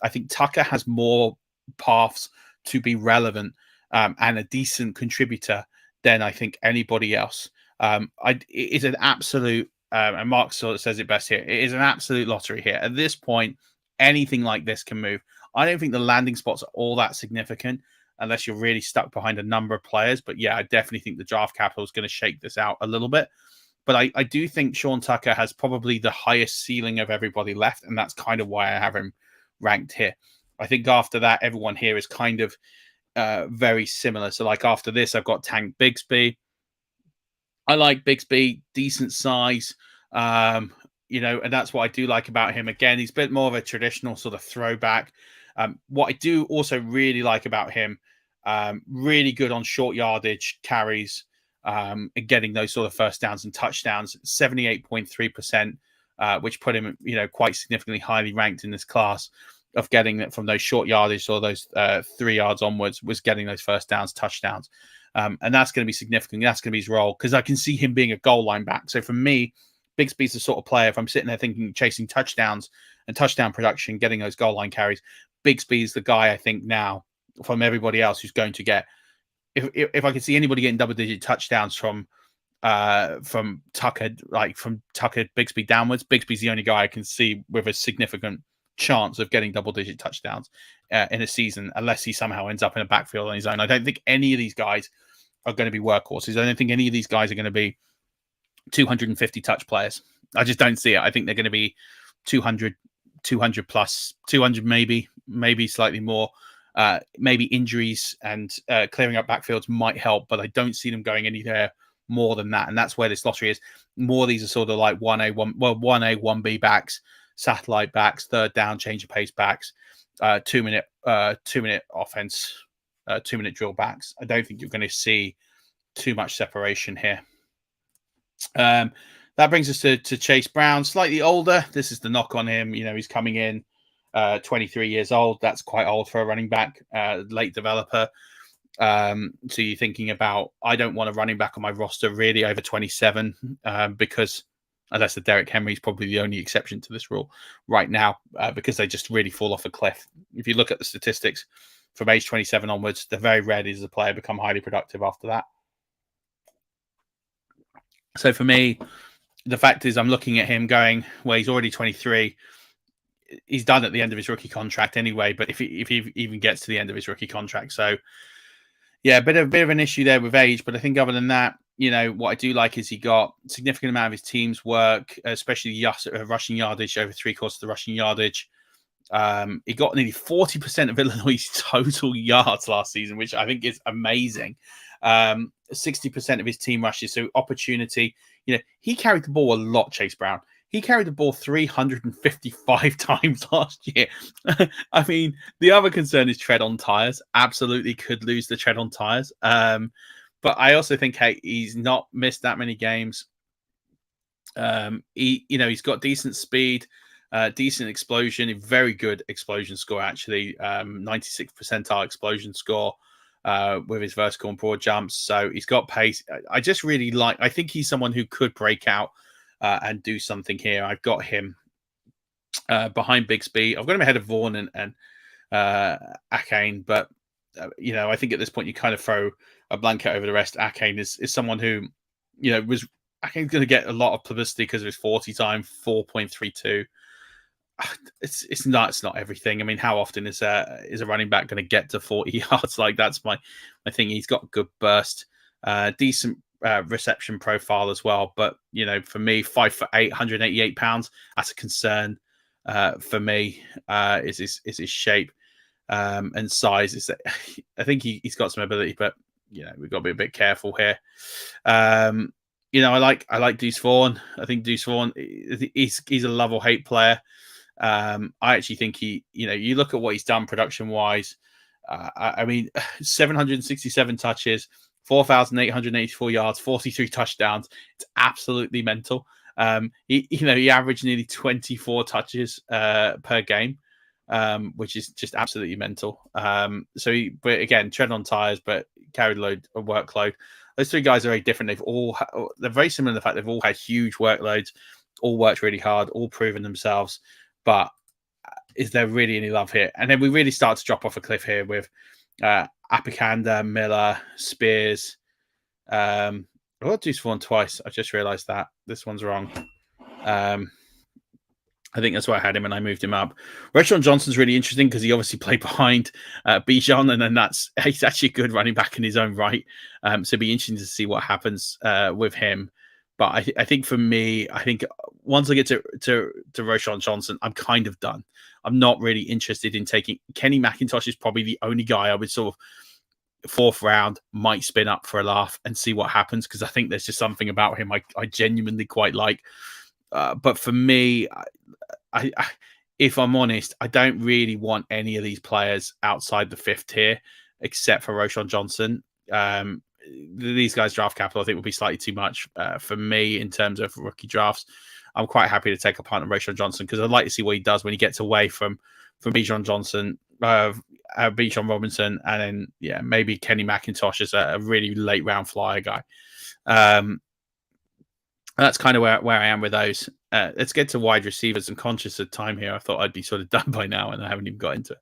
I think Tucker has more paths to be relevant and a decent contributor than I think anybody else. It is an absolute, and Mark sort of says it best here, it is an absolute lottery here. At this point, anything like this can move. I don't think the landing spots are all that significant unless you're really stuck behind a number of players. But I definitely think the draft capital is going to shake this out a little bit. But I do think Sean Tucker has probably the highest ceiling of everybody left, and that's kind of why I have him ranked here. I think after that, everyone here is kind of very similar. So like after this, I've got Tank Bigsby. I like Bigsby, decent size, and that's what I do like about him. Again, he's a bit more of a traditional sort of throwback. What I do also really like about him, really good on short yardage carries, and getting those sort of first downs and touchdowns, 78.3%, which put him, quite significantly highly ranked in this class of getting it from those short yardage or those 3 yards onwards, was getting those first downs, touchdowns. And that's going to be significant. That's going to be his role, because I can see him being a goal line back. So for me, Bigsby's the sort of player, if I'm sitting there thinking chasing touchdowns and touchdown production, getting those goal line carries, Bigsby's the guy I think now from everybody else who's going to get. If I can see anybody getting double-digit touchdowns from Tucker, from Tucker Bigsby downwards, Bigsby's the only guy I can see with a significant chance of getting double-digit touchdowns in a season, unless he somehow ends up in a backfield on his own. I don't think any of these guys are going to be workhorses. I don't think any of these guys are going to be 250 touch players. I just don't see it. I think they're going to be 200 plus, 200 maybe slightly more. Maybe injuries and clearing up backfields might help, but I don't see them going anywhere more than that. And that's where this lottery is. More of these are sort of like 1A, 1B backs, satellite backs, third down, change of pace backs, 2 minute offense, 2 minute drill backs. I don't think you're going to see too much separation here. That brings us to Chase Brown, slightly older. This is the knock on him. He's coming in 23 years old. That's quite old for a running back, late developer. So you're thinking about, I don't want a running back on my roster really over 27, because unless the Derrick Henry is probably the only exception to this rule right now, because they just really fall off a cliff. If you look at the statistics from age 27 onwards, they're very rare does a player become highly productive after that. So for me, the fact is I'm looking at him going, well, he's already 23. He's done at the end of his rookie contract anyway, but if he even gets to the end of his rookie contract. So yeah, a bit of an issue there with age, but I think other than that, what I do like is he got a significant amount of his team's work, especially rushing yardage, over 3/4 of the rushing yardage. He got nearly 40% of Illinois' total yards last season, which I think is amazing. 60% of his team rushes, so opportunity. He carried the ball a lot, Chase Brown. He carried the ball 355 times last year. I mean, the other concern is tread on tires. Absolutely could lose the tread on tires. But I also think, he's not missed that many games. He's got decent speed, decent explosion, a very good explosion score, actually. 96th percentile explosion score with his vertical and broad jumps. So he's got pace. I just really I think he's someone who could break out and do something here. I've got him behind Bigsby. I've got him ahead of Vaughn and Akane, but I think at this point you kind of throw a blanket over the rest. Akane is someone who, Akane's going to get a lot of publicity because of his 40 time 4.32. It's not everything. I mean, how often is a running back going to get to 40 yards? Like, that's my thing. He's got good burst, decent reception profile as well. But for me, 5'8", 188 pounds, that's a concern for me. Is his shape and size? I think he's got some ability, but we've got to be a bit careful here. I like Deuce Vaughn. I think Deuce Vaughn, he's a love or hate player. I actually think you look at what he's done production wise. I mean, 767 touches, 4,884 yards, 43 touchdowns. It's absolutely mental. He averaged nearly 24 touches per game, which is just absolutely mental. But again, tread on tires, but carried a workload. Those three guys are very different. They're very similar in the fact they've all had huge workloads, all worked really hard, all proven themselves. But is there really any love here? And then we really start to drop off a cliff here with Apicanda, Miller, Spears. I got Deuce Vaughn twice. I just realized that this one's wrong. I think that's why I had him and I moved him up. Reshon Johnson's really interesting because he obviously played behind Bijan, and then he's actually a good running back in his own right. So it'd be interesting to see what happens with him. But I think for me, once I get to Reshon Johnson, I'm kind of done. I'm not really interested in taking Kenny McIntosh. Is probably the only guy I would sort of fourth round, might spin up for a laugh and see what happens, because I think there's just something about him I genuinely quite like. But for me, I, if I'm honest, I don't really want any of these players outside the fifth tier, except for Roshan Johnson. These guys' draft capital, I think, would be slightly too much for me in terms of rookie drafts. I'm quite happy to take a punt on Roshan Johnson, because I'd like to see what he does when he gets away from Bijan Johnson, Bijan Robinson, and then maybe Kenny McIntosh as a really late round flyer guy. That's kind of where I am with those. Let's get to wide receivers. I'm conscious of time here. I thought I'd be sort of done by now, and I haven't even got into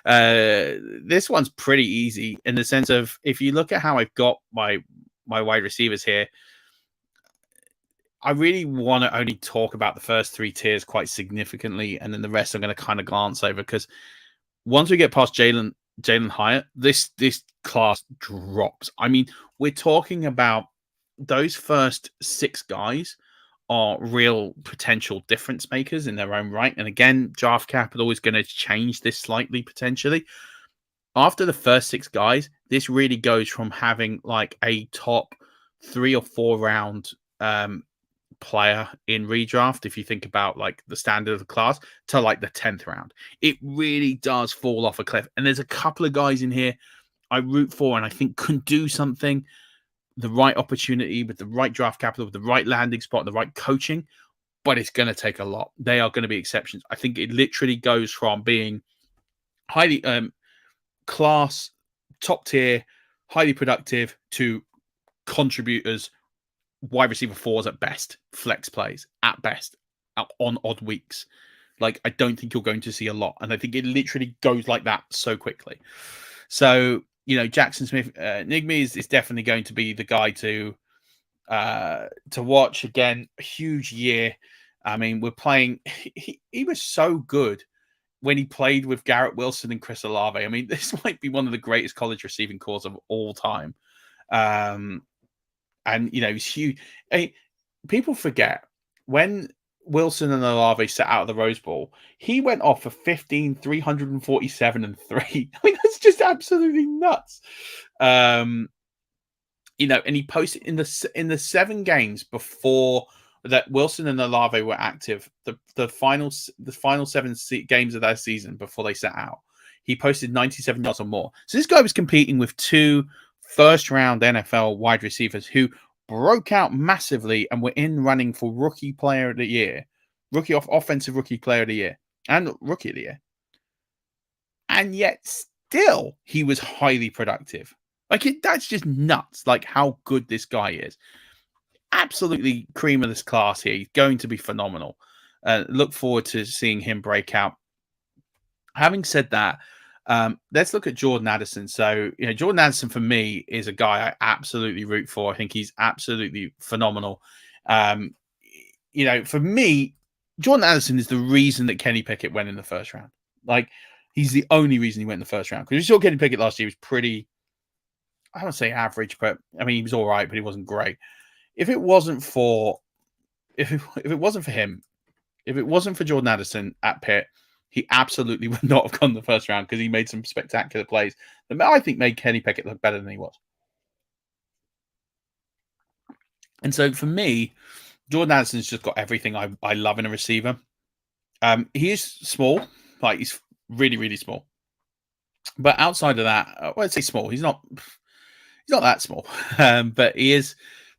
it. This one's pretty easy in the sense of, if you look at how I've got my wide receivers here, I really want to only talk about the first three tiers quite significantly, and then the rest I'm going to kind of glance over, because once we get past Jalen Hyatt, this class drops. I mean, we're talking about those first six guys are real potential difference makers in their own right. And again, draft capital is going to change this slightly potentially. After the first six guys, this really goes from having like a top 3 or 4 round player in redraft, if you think about like the standard of the class, to like the 10th round. It really does fall off a cliff. And there's a couple of guys in here I root for and I think can do something, the right opportunity with the right draft capital, with the right landing spot, the right coaching, but it's going to take a lot. They are going to be exceptions. I think it literally goes from being highly class, top tier, highly productive, to contributors, wide receiver 4s at best, flex plays at best, on odd weeks. Like, I don't think you're going to see a lot. And I think it literally goes like that so quickly. So, Jackson Smith-Njigba is definitely going to be the guy to watch. Again, a huge year. I mean, we're playing. He was so good when he played with Garrett Wilson and Chris Olave. I mean, this might be one of the greatest college receiving corps of all time. And he's huge. I mean, people forget when Wilson and Olave set out of the Rose Bowl, he went off for 15, 347, and 3. I mean, that's just absolutely nuts. And he posted in the 7 games before that Wilson and Olave were active, the final 7 games of that season before they set out, he posted 97 yards or more. So this guy was competing with 2 first-round NFL wide receivers who broke out massively and were in running for Rookie Player of the Year, Offensive Rookie Player of the Year, and Rookie of the Year. And yet still, he was highly productive. That's just nuts, like how good this guy is. Absolutely cream of this class here. He's going to be phenomenal. Look forward to seeing him break out. Having said that, let's look at Jordan Addison. So, Jordan Addison for me is a guy I absolutely root for. I think he's absolutely phenomenal. For me, Jordan Addison is the reason that Kenny Pickett went in the first round. Like, he's the only reason he went in the first round. Because we saw Kenny Pickett last year was pretty, I don't want to say average, but I mean, he was all right, but he wasn't great. If it wasn't for him, if it wasn't for Jordan Addison at Pitt, he absolutely would not have gone in the first round, because he made some spectacular plays that I think made Kenny Pickett look better than he was. And so for me, Jordan Addison's just got everything I love in a receiver. He is small, like he's really, really small. But outside of that, I'd say small. He's not that small, but he is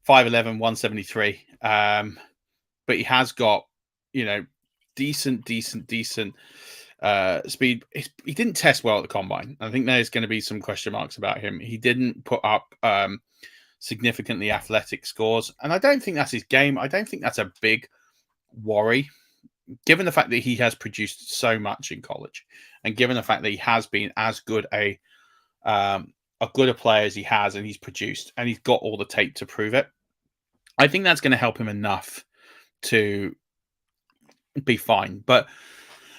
5'11", 173. But he has got, decent speed. He didn't test well at the combine. I think there's going to be some question marks about him. He didn't put up significantly athletic scores, and I don't think that's his game. I don't think that's a big worry, given the fact that he has produced so much in college, and given the fact that he has been as good a player as he has, and he's produced, and he's got all the tape to prove it. I think that's going to help him enough to be fine. But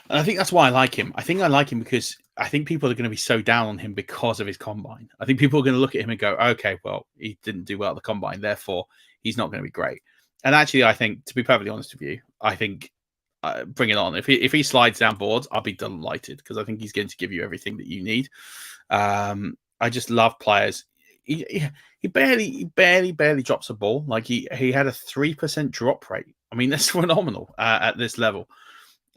I think that's why I like him. I think I like him because I think people are going to be so down on him because of his combine. I think people are going to look at him and go, okay, well, he didn't do well at the combine, therefore he's not going to be great. And actually, I think, to be perfectly honest with you, I think bring it on. If he slides down boards, I'll be delighted, because I think he's going to give you everything that you need. I just love players. He barely drops a ball. Like he had a 3% drop rate. I mean, that's phenomenal at this level.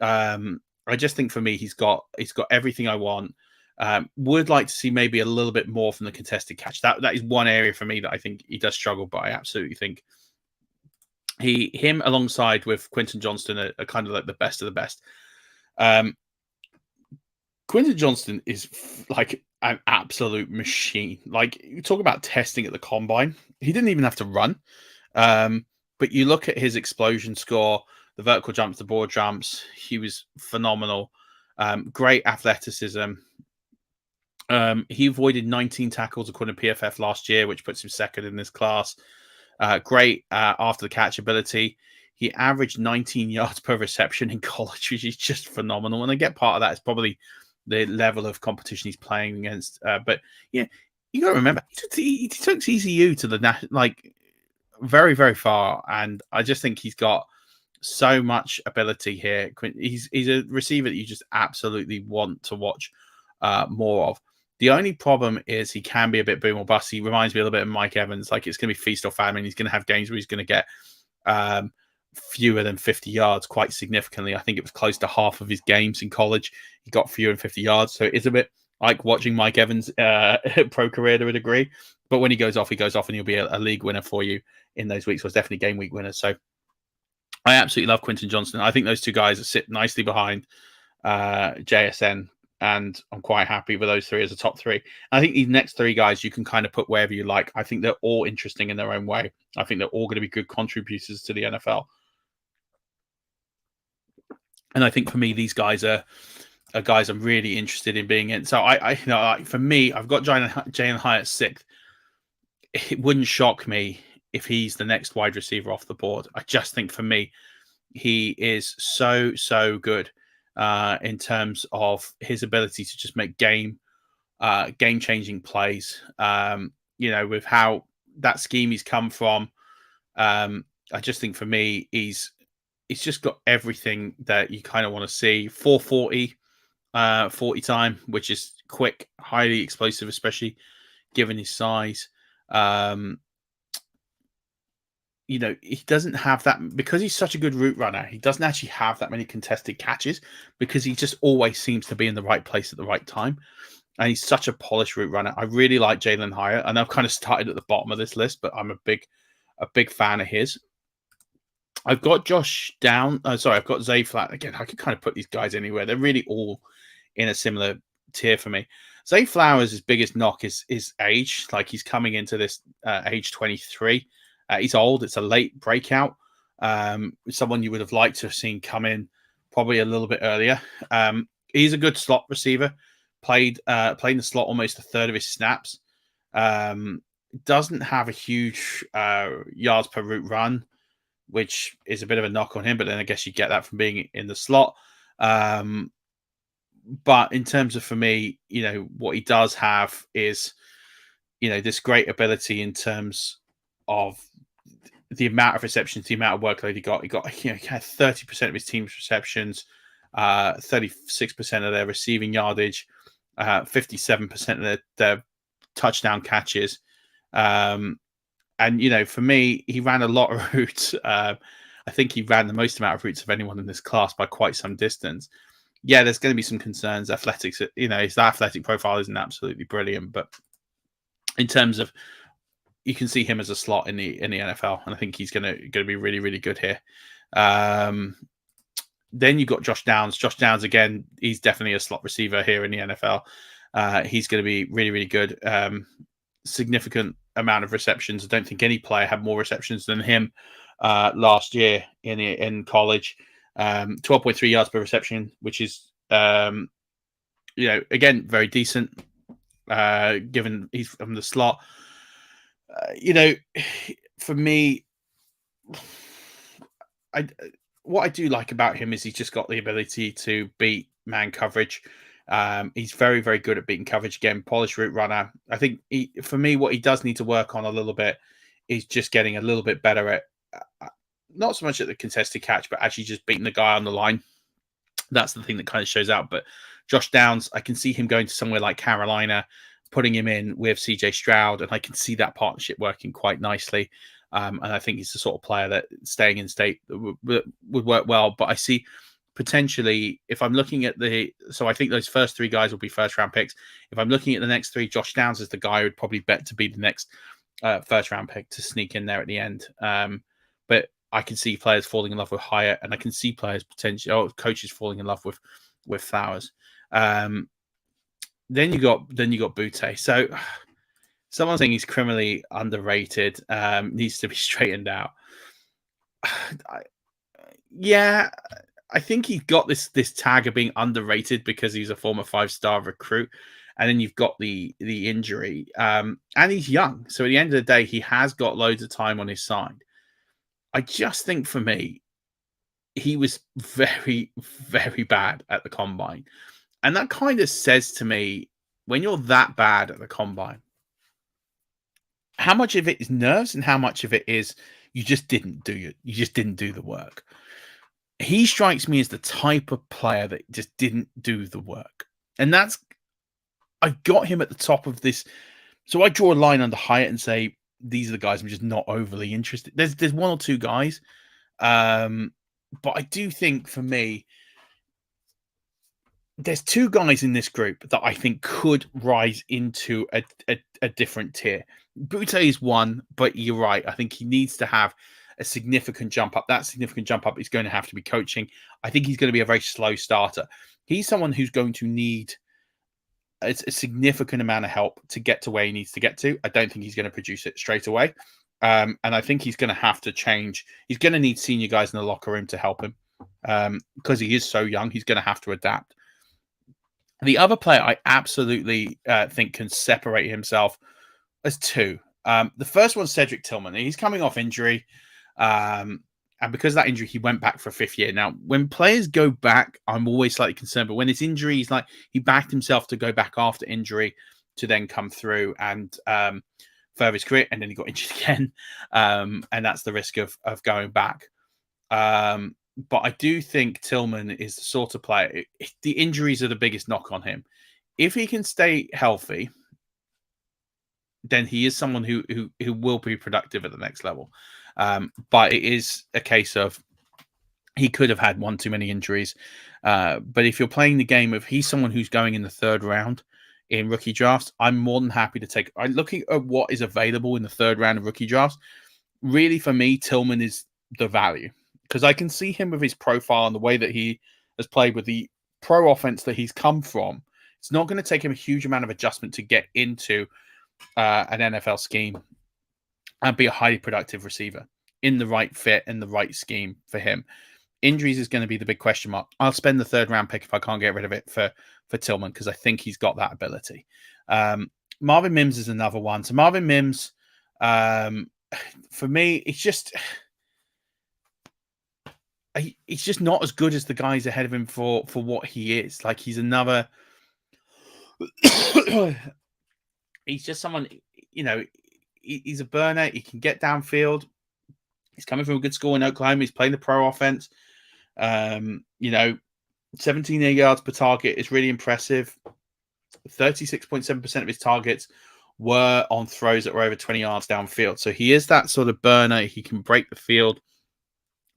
I just think for me, he's got everything I want. Would like to see maybe a little bit more from the contested catch. That is one area for me that I think he does struggle, but I absolutely think him alongside with Quinton Johnston are kind of like the best of the best. Quinton Johnston is like an absolute machine. Like, you talk about testing at the combine, he didn't even have to run. But you look at his explosion score, the vertical jumps, the board jumps, he was phenomenal. Great athleticism. He avoided 19 tackles according to PFF last year, which puts him second in this class. Great after the catch ability. He averaged 19 yards per reception in college, which is just phenomenal. And I get part of that is probably the level of competition he's playing against. But yeah, you got to remember, he took ECU to the very, very far. And I just think he's got so much ability here. He's a receiver that you just absolutely want to watch more of. The only problem is he can be a bit boom or bust. He reminds me a little bit of Mike Evans. Like, it's going to be feast or famine. He's going to have games where he's going to get fewer than 50 yards quite significantly. I think it was close to half of his games in college he got fewer than 50 yards. So it is a bit like watching Mike Evans' pro career to a degree. But when he goes off, and he'll be a league winner for you in those weeks. So it's definitely game week winners. So I absolutely love Quinton Johnston. I think those two guys sit nicely behind JSN. And I'm quite happy with those three as a top three. I think these next three guys you can kind of put wherever you like. I think they're all interesting in their own way. I think they're all going to be good contributors to the NFL. And I think for me, these guys are guys I'm really interested in being in. So for me, I've got Jalen Hyatt sixth. It wouldn't shock me if he's the next wide receiver off the board. I just think for me, he is so good. In terms of his ability to just make game-changing plays. With how that scheme he's come from, I just think for me, he's just got everything that you kind of want to see. 440 40 time, which is quick, highly explosive, especially given his size. He doesn't have that because he's such a good route runner. He doesn't actually have that many contested catches because he just always seems to be in the right place at the right time. And he's such a polished route runner. I really like Jalen Hyatt, and I've kind of started at the bottom of this list, but I'm a big fan of his. I've got Josh Down. I've got Zay Flat. Again, I could kind of put these guys anywhere. They're really all in a similar tier for me. Zay Flowers' biggest knock is age. Like, he's coming into this age 23. He's old. It's a late breakout. Someone you would have liked to have seen come in probably a little bit earlier. He's a good slot receiver. Played in the slot almost a third of his snaps. Doesn't have a huge yards per route run, which is a bit of a knock on him. But then I guess you get that from being in the slot. But in terms of, for me, what he does have is, this great ability in terms of the amount of receptions, the amount of workload he got. He had 30% of his team's receptions, 36% of their receiving yardage, 57% of their touchdown catches. And, for me, he ran a lot of routes. I think he ran the most amount of routes of anyone in this class by quite some distance. Yeah, there's going to be some concerns. Athletics, his athletic profile isn't absolutely brilliant, but in terms of, you can see him as a slot in the NFL, and I think he's going to be really, really good here. Then you've got Josh Downs. Josh Downs, again, he's definitely a slot receiver here in the NFL. He's going to be really, really good. Significant amount of receptions. I don't think any player had more receptions than him last year in college. 12.3 yards per reception, which is, again, very decent, given he's from the slot. For me, what I do like about him is he's just got the ability to beat man coverage. He's very, very good at beating coverage. Again, polished route runner. I think for me, what he does need to work on a little bit is just getting a little bit better at, not so much at the contested catch, but actually just beating the guy on the line. That's the thing that kind of shows out. But Josh Downs, I can see him going to somewhere like Carolina, putting him in with CJ Stroud, and I can see that partnership working quite nicely. And I think he's the sort of player that staying in state would work well. But I see potentially, if I'm looking at so I think those first three guys will be first round picks. If I'm looking at the next three, Josh Downs is the guy I would probably bet to be the next first round pick to sneak in there at the end. But I can see players falling in love with Hyatt, and I can see players potentially, coaches falling in love with Flowers. Then you got Butte. So someone saying he's criminally underrated, needs to be straightened out. I think he got this tag of being underrated because he's a former 5-star recruit, and then you've got the injury, and he's young. So at the end of the day, he has got loads of time on his side. I just think for me, he was very, very bad at the combine, and that kind of says to me, when you're that bad at the combine, how much of it is nerves and how much of it is you just didn't do the work. He strikes me as the type of player that just didn't do the work. And I've got him at the top of this. So I draw a line under Hyatt and say, these are the guys I'm just not overly interested. There's one or two guys. But I do think for me, there's two guys in this group that I think could rise into a different tier. Butte is one, but you're right. I think he needs to have a significant jump up. That significant jump up is going to have to be coaching. I think he's going to be a very slow starter. He's someone who's going to need a significant amount of help to get to where he needs to get to. I don't think he's going to produce it straight away. And I think he's going to have to change. He's going to need senior guys in the locker room to help him because he is so young. He's going to have to adapt. The other player I absolutely think can separate himself as two. The first one's Cedric Tillman. He's coming off injury. And because of that injury, he went back for a fifth year. Now, when players go back, I'm always slightly concerned. But when it's injury, he's like he backed himself to go back after injury to then come through and further his career. And then he got injured again. And that's the risk of going back. But I do think Tillman is the sort of player. The injuries are the biggest knock on him. If he can stay healthy, then he is someone who will be productive at the next level. But it is a case of he could have had one too many injuries. But if you're playing the game of he's someone who's going in the third round in rookie drafts, I'm more than happy to take. I'm looking at what is available in the third round of rookie drafts. Really, for me, Tillman is the value. Because I can see him with his profile and the way that he has played with the pro offense that he's come from. It's not going to take him a huge amount of adjustment to get into an NFL scheme and be a highly productive receiver in the right fit and the right scheme for him. Injuries is going to be the big question mark. I'll spend the third round pick if I can't get rid of it for Tillman because I think he's got that ability. Marvin Mims is another one. So Marvin Mims, for me, it's just not as good as the guys ahead of him for what he is. Like he's another. He's just someone, he's a burner. He can get downfield. He's coming from a good school in Oklahoma. He's playing the pro offense. 17 yards per target is really impressive. 36.7% of his targets were on throws that were over 20 yards downfield. So he is that sort of burner. He can break the field.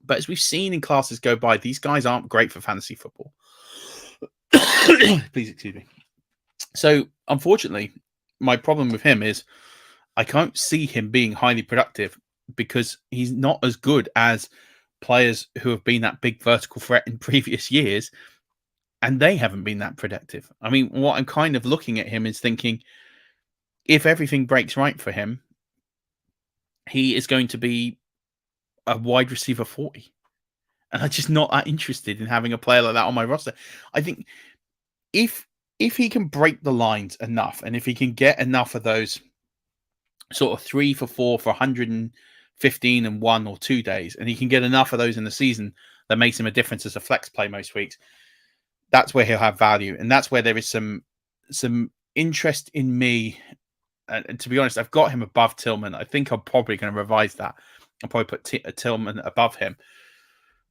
But as we've seen in classes go by, these guys aren't great for fantasy football. Please excuse me. So, unfortunately, my problem with him is I can't see him being highly productive because he's not as good as players who have been that big vertical threat in previous years, and they haven't been that productive. I mean, what I'm kind of looking at him is thinking, if everything breaks right for him, he is going to be a wide receiver 40. And I'm just not that interested in having a player like that on my roster. I think if he can break the lines enough, and if he can get enough of those sort of 3 for 4 for 115 and 1 or 2 days, and he can get enough of those in the season that makes him a difference as a flex play most weeks, that's where he'll have value. And that's where there is some interest in me. And to be honest, I've got him above Tillman. I think I'm probably going to revise that. I'll probably put Tillman above him.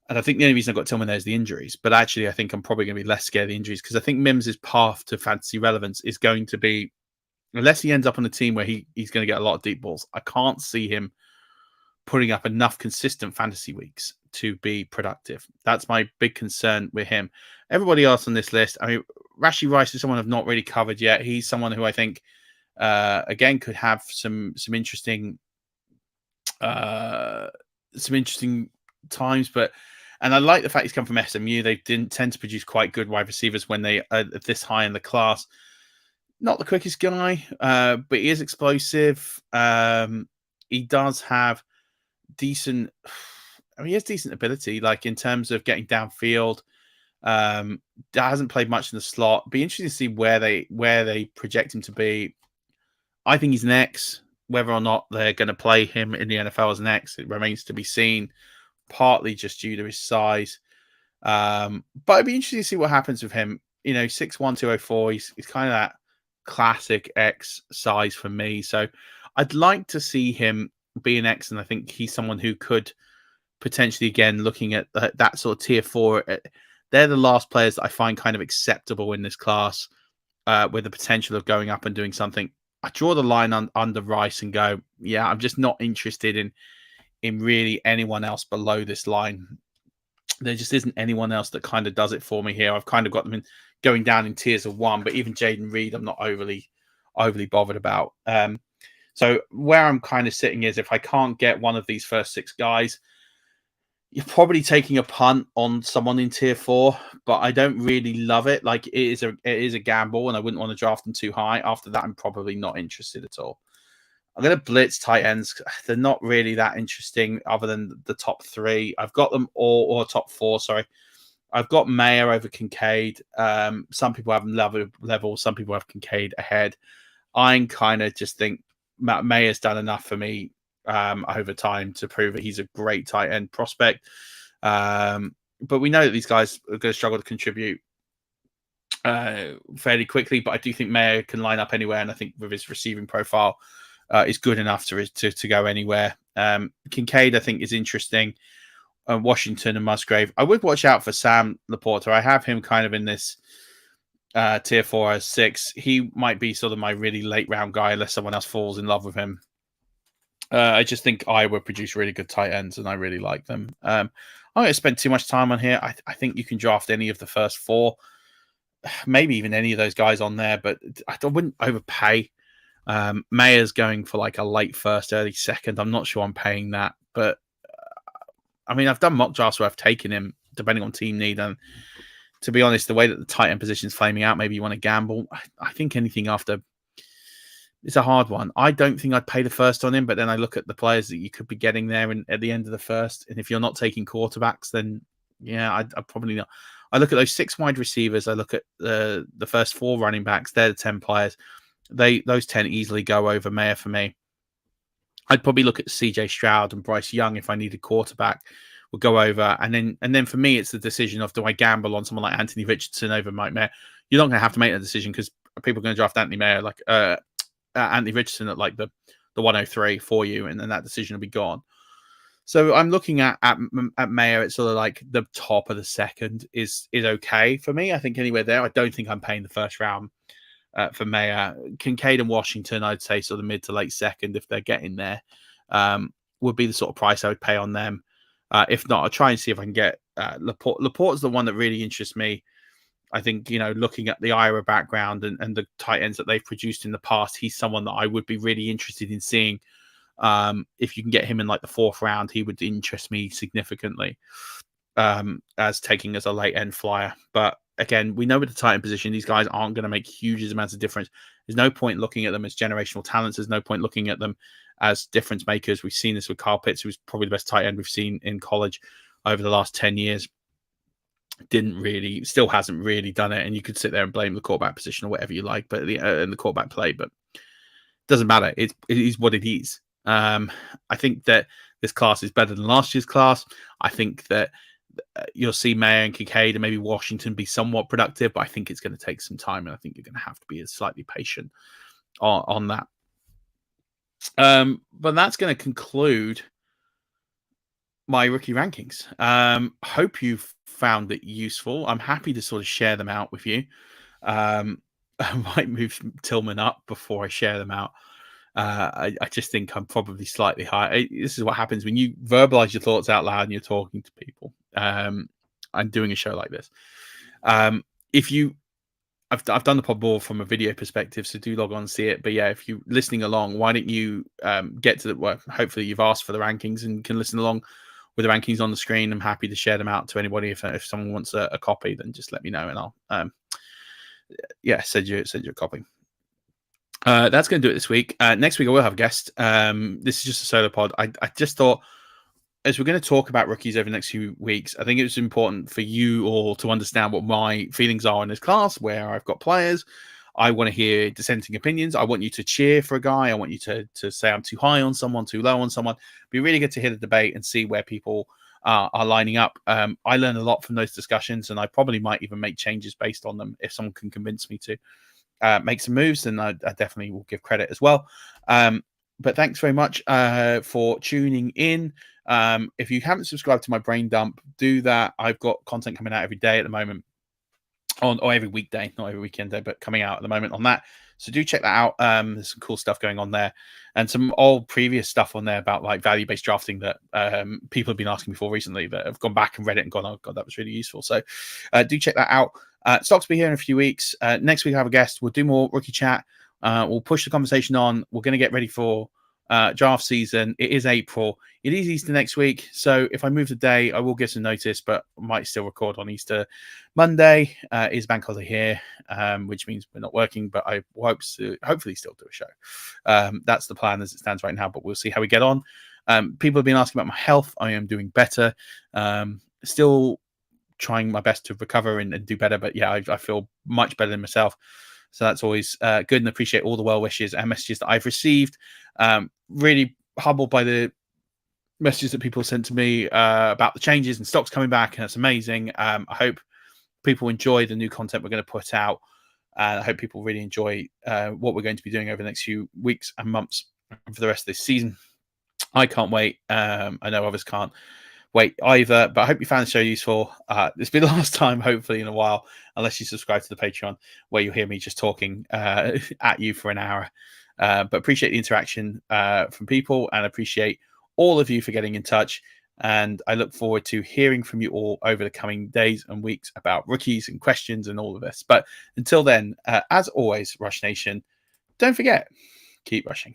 And I think the only reason I've got Tillman there is the injuries. But actually, I think I'm probably going to be less scared of the injuries because I think Mims' path to fantasy relevance is going to be unless he ends up on a team where he's going to get a lot of deep balls, I can't see him putting up enough consistent fantasy weeks to be productive. That's my big concern with him. Everybody else on this list, I mean, Rashee Rice is someone I've not really covered yet. He's someone who I think, again, could have some interesting times, and I like the fact he's come from SMU. They didn't tend to produce quite good wide receivers when they are this high in the class. Not the quickest guy, but he is explosive. He does have decent. I mean, he has decent ability, like in terms of getting downfield. Hasn't played much in the slot. Be interesting to see where they project him to be. I think he's an X. Whether or not they're going to play him in the NFL as an X, it remains to be seen. Partly just due to his size, but it'd be interesting to see what happens with him. 6'1", 204. He's kind of that classic X size for me. So I'd like to see him be an X, and I think he's someone who could potentially, again, looking at that sort of tier 4. They're the last players that I find kind of acceptable in this class, with the potential of going up and doing something. I draw the line under Rice and go, yeah, I'm just not interested in really anyone else below this line. There just isn't anyone else that kind of does it for me here. I've kind of got them going down in tiers of 1, but even Jaden Reed, I'm not overly bothered about. So where I'm kind of sitting is, if I can't get one of these first 6 guys, you're probably taking a punt on someone in tier 4, but I don't really love it. Like, it is a gamble, and I wouldn't want to draft them too high. After that, I'm probably not interested at all. I'm going to blitz tight ends. They're not really that interesting other than the top 3. I've got them all, or top 4, sorry. I've got Mayer over Kincaid. Some people have them level. Some people have Kincaid ahead. I kind of just think Mayer's done enough for me over time to prove that he's a great tight end prospect. But we know that these guys are going to struggle to contribute fairly quickly. But I do think Mayer can line up anywhere, and I think with his receiving profile, is good enough to go anywhere. Kincaid, I think, is interesting. Washington and Musgrave. I would watch out for Sam Laporta. I have him kind of in this tier 4 as 6. He might be sort of my really late round guy unless someone else falls in love with him. I just think Iowa produce really good tight ends, and I really like them. I'm not going to spend too much time on here. I think you can draft any of the first 4, maybe even any of those guys on there, but I wouldn't overpay. Mayer's going for like a late first, early second. I'm not sure I'm paying that, but I mean, I've done mock drafts where I've taken him depending on team need, and to be honest, the way that the tight end position is flaming out, maybe you want to gamble. I think anything after, it's a hard one. I don't think I'd pay the first on him, but then I look at the players that you could be getting there at the end of the first, and if you're not taking quarterbacks, then yeah, I'd probably not. I look at those 6 wide receivers. I look at the first 4 running backs. They're the 10 players. Those 10 easily go over Mayer for me. I'd probably look at CJ Stroud and Bryce Young if I needed quarterback. Would go over, and then for me, it's the decision of, do I gamble on someone like Anthony Richardson over Mike Mayer? You're not going to have to make that decision, because people are going to draft Anthony Richardson at like the 103 for you, and then that decision will be gone. So I'm looking at Mayer. It's sort of like the top of the second is okay for me. I think anywhere there. I don't think I'm paying the first round for Mayer. Kincaid and Washington, I'd say sort of mid to late second, if they're getting there, would be the sort of price I would pay on them. If not, I'll try and see if I can get Laporte. Laporte's the one that really interests me. I think, looking at the Iowa background and the tight ends that they've produced in the past, he's someone that I would be really interested in seeing. If you can get him in like the 4th round, he would interest me significantly as taking as a late end flyer. But again, we know with the tight end position, these guys aren't going to make huge amounts of difference. There's no point looking at them as generational talents. There's no point looking at them as difference makers. We've seen this with Kyle Pitts, who's probably the best tight end we've seen in college over the last 10 years. Still hasn't really done it. And you could sit there and blame the quarterback position or whatever you like, but the quarterback play, but it doesn't matter. It is what it is. I think that this class is better than last year's class. I think that you'll see Mayer and Kincaid and maybe Washington be somewhat productive, but I think it's going to take some time, and I think you're going to have to be slightly patient on that. But that's going to conclude my rookie rankings. Hope you've found it useful. I'm happy to sort of share them out with you. I might move Tillman up before I share them out. I just think I'm probably slightly high. This is what happens when you verbalize your thoughts out loud and you're talking to people. I'm doing a show like this. If you, I've done the pod more from a video perspective, so do log on and see it. But yeah, if you're listening along, why don't you get to the well? Hopefully, you've asked for the rankings and can listen along with the rankings on the screen. I'm happy to share them out to anybody. If someone wants a copy, then just let me know and I'll send you a copy. That's going to do it this week. Next week, I will have a guest. This is just a solo pod. I just thought, as we're going to talk about rookies over the next few weeks, I think it was important for you all to understand what my feelings are in this class, where I've got players. I want to hear dissenting opinions. I want you to cheer for a guy. I want you to say I'm too high on someone, too low on someone. It'd be really good to hear the debate and see where people are lining up. I learned a lot from those discussions, and I probably might even make changes based on them if someone can convince me to. Make some moves, and I definitely will give credit as well. But thanks very much for tuning in. If you haven't subscribed to my brain dump, do that. I've got content coming out every day at the moment, or every weekday, not every weekend day, but coming out at the moment on that. So do check that out. There's some cool stuff going on there, and some old previous stuff on there about like value-based drafting that people have been asking me for recently that have gone back and read it and gone, oh god, that was really useful. So do check that out. Stocks will be here in a few weeks. Next week I have a guest. We'll do more rookie chat. We'll push the conversation on. We're going to get ready for draft season. It is April. It is Easter next week. So if I move the day, I will give some notice, but I might still record on Easter Monday. Is bank holiday here, which means we're not working, but I hope to hopefully still do a show. That's the plan as it stands right now, but we'll see how we get on. People have been asking about my health. I am doing better. Still trying my best to recover and do better, but yeah, I feel much better than myself. So that's always good, and appreciate all the well wishes and messages that I've received. Really humbled by the messages that people sent to me about the changes and stocks coming back, and that's amazing. I hope people enjoy the new content we're going to put out. I hope people really enjoy what we're going to be doing over the next few weeks and months for the rest of this season. I can't wait. I know others can't wait either, but I hope you found the show useful. It's been the last time, hopefully, in a while, unless you subscribe to the Patreon, where you'll hear me just talking at you for an hour. But appreciate the interaction from people, and appreciate all of you for getting in touch. And I look forward to hearing from you all over the coming days and weeks about rookies and questions and all of this. But until then, as always, Rush Nation, don't forget, keep rushing.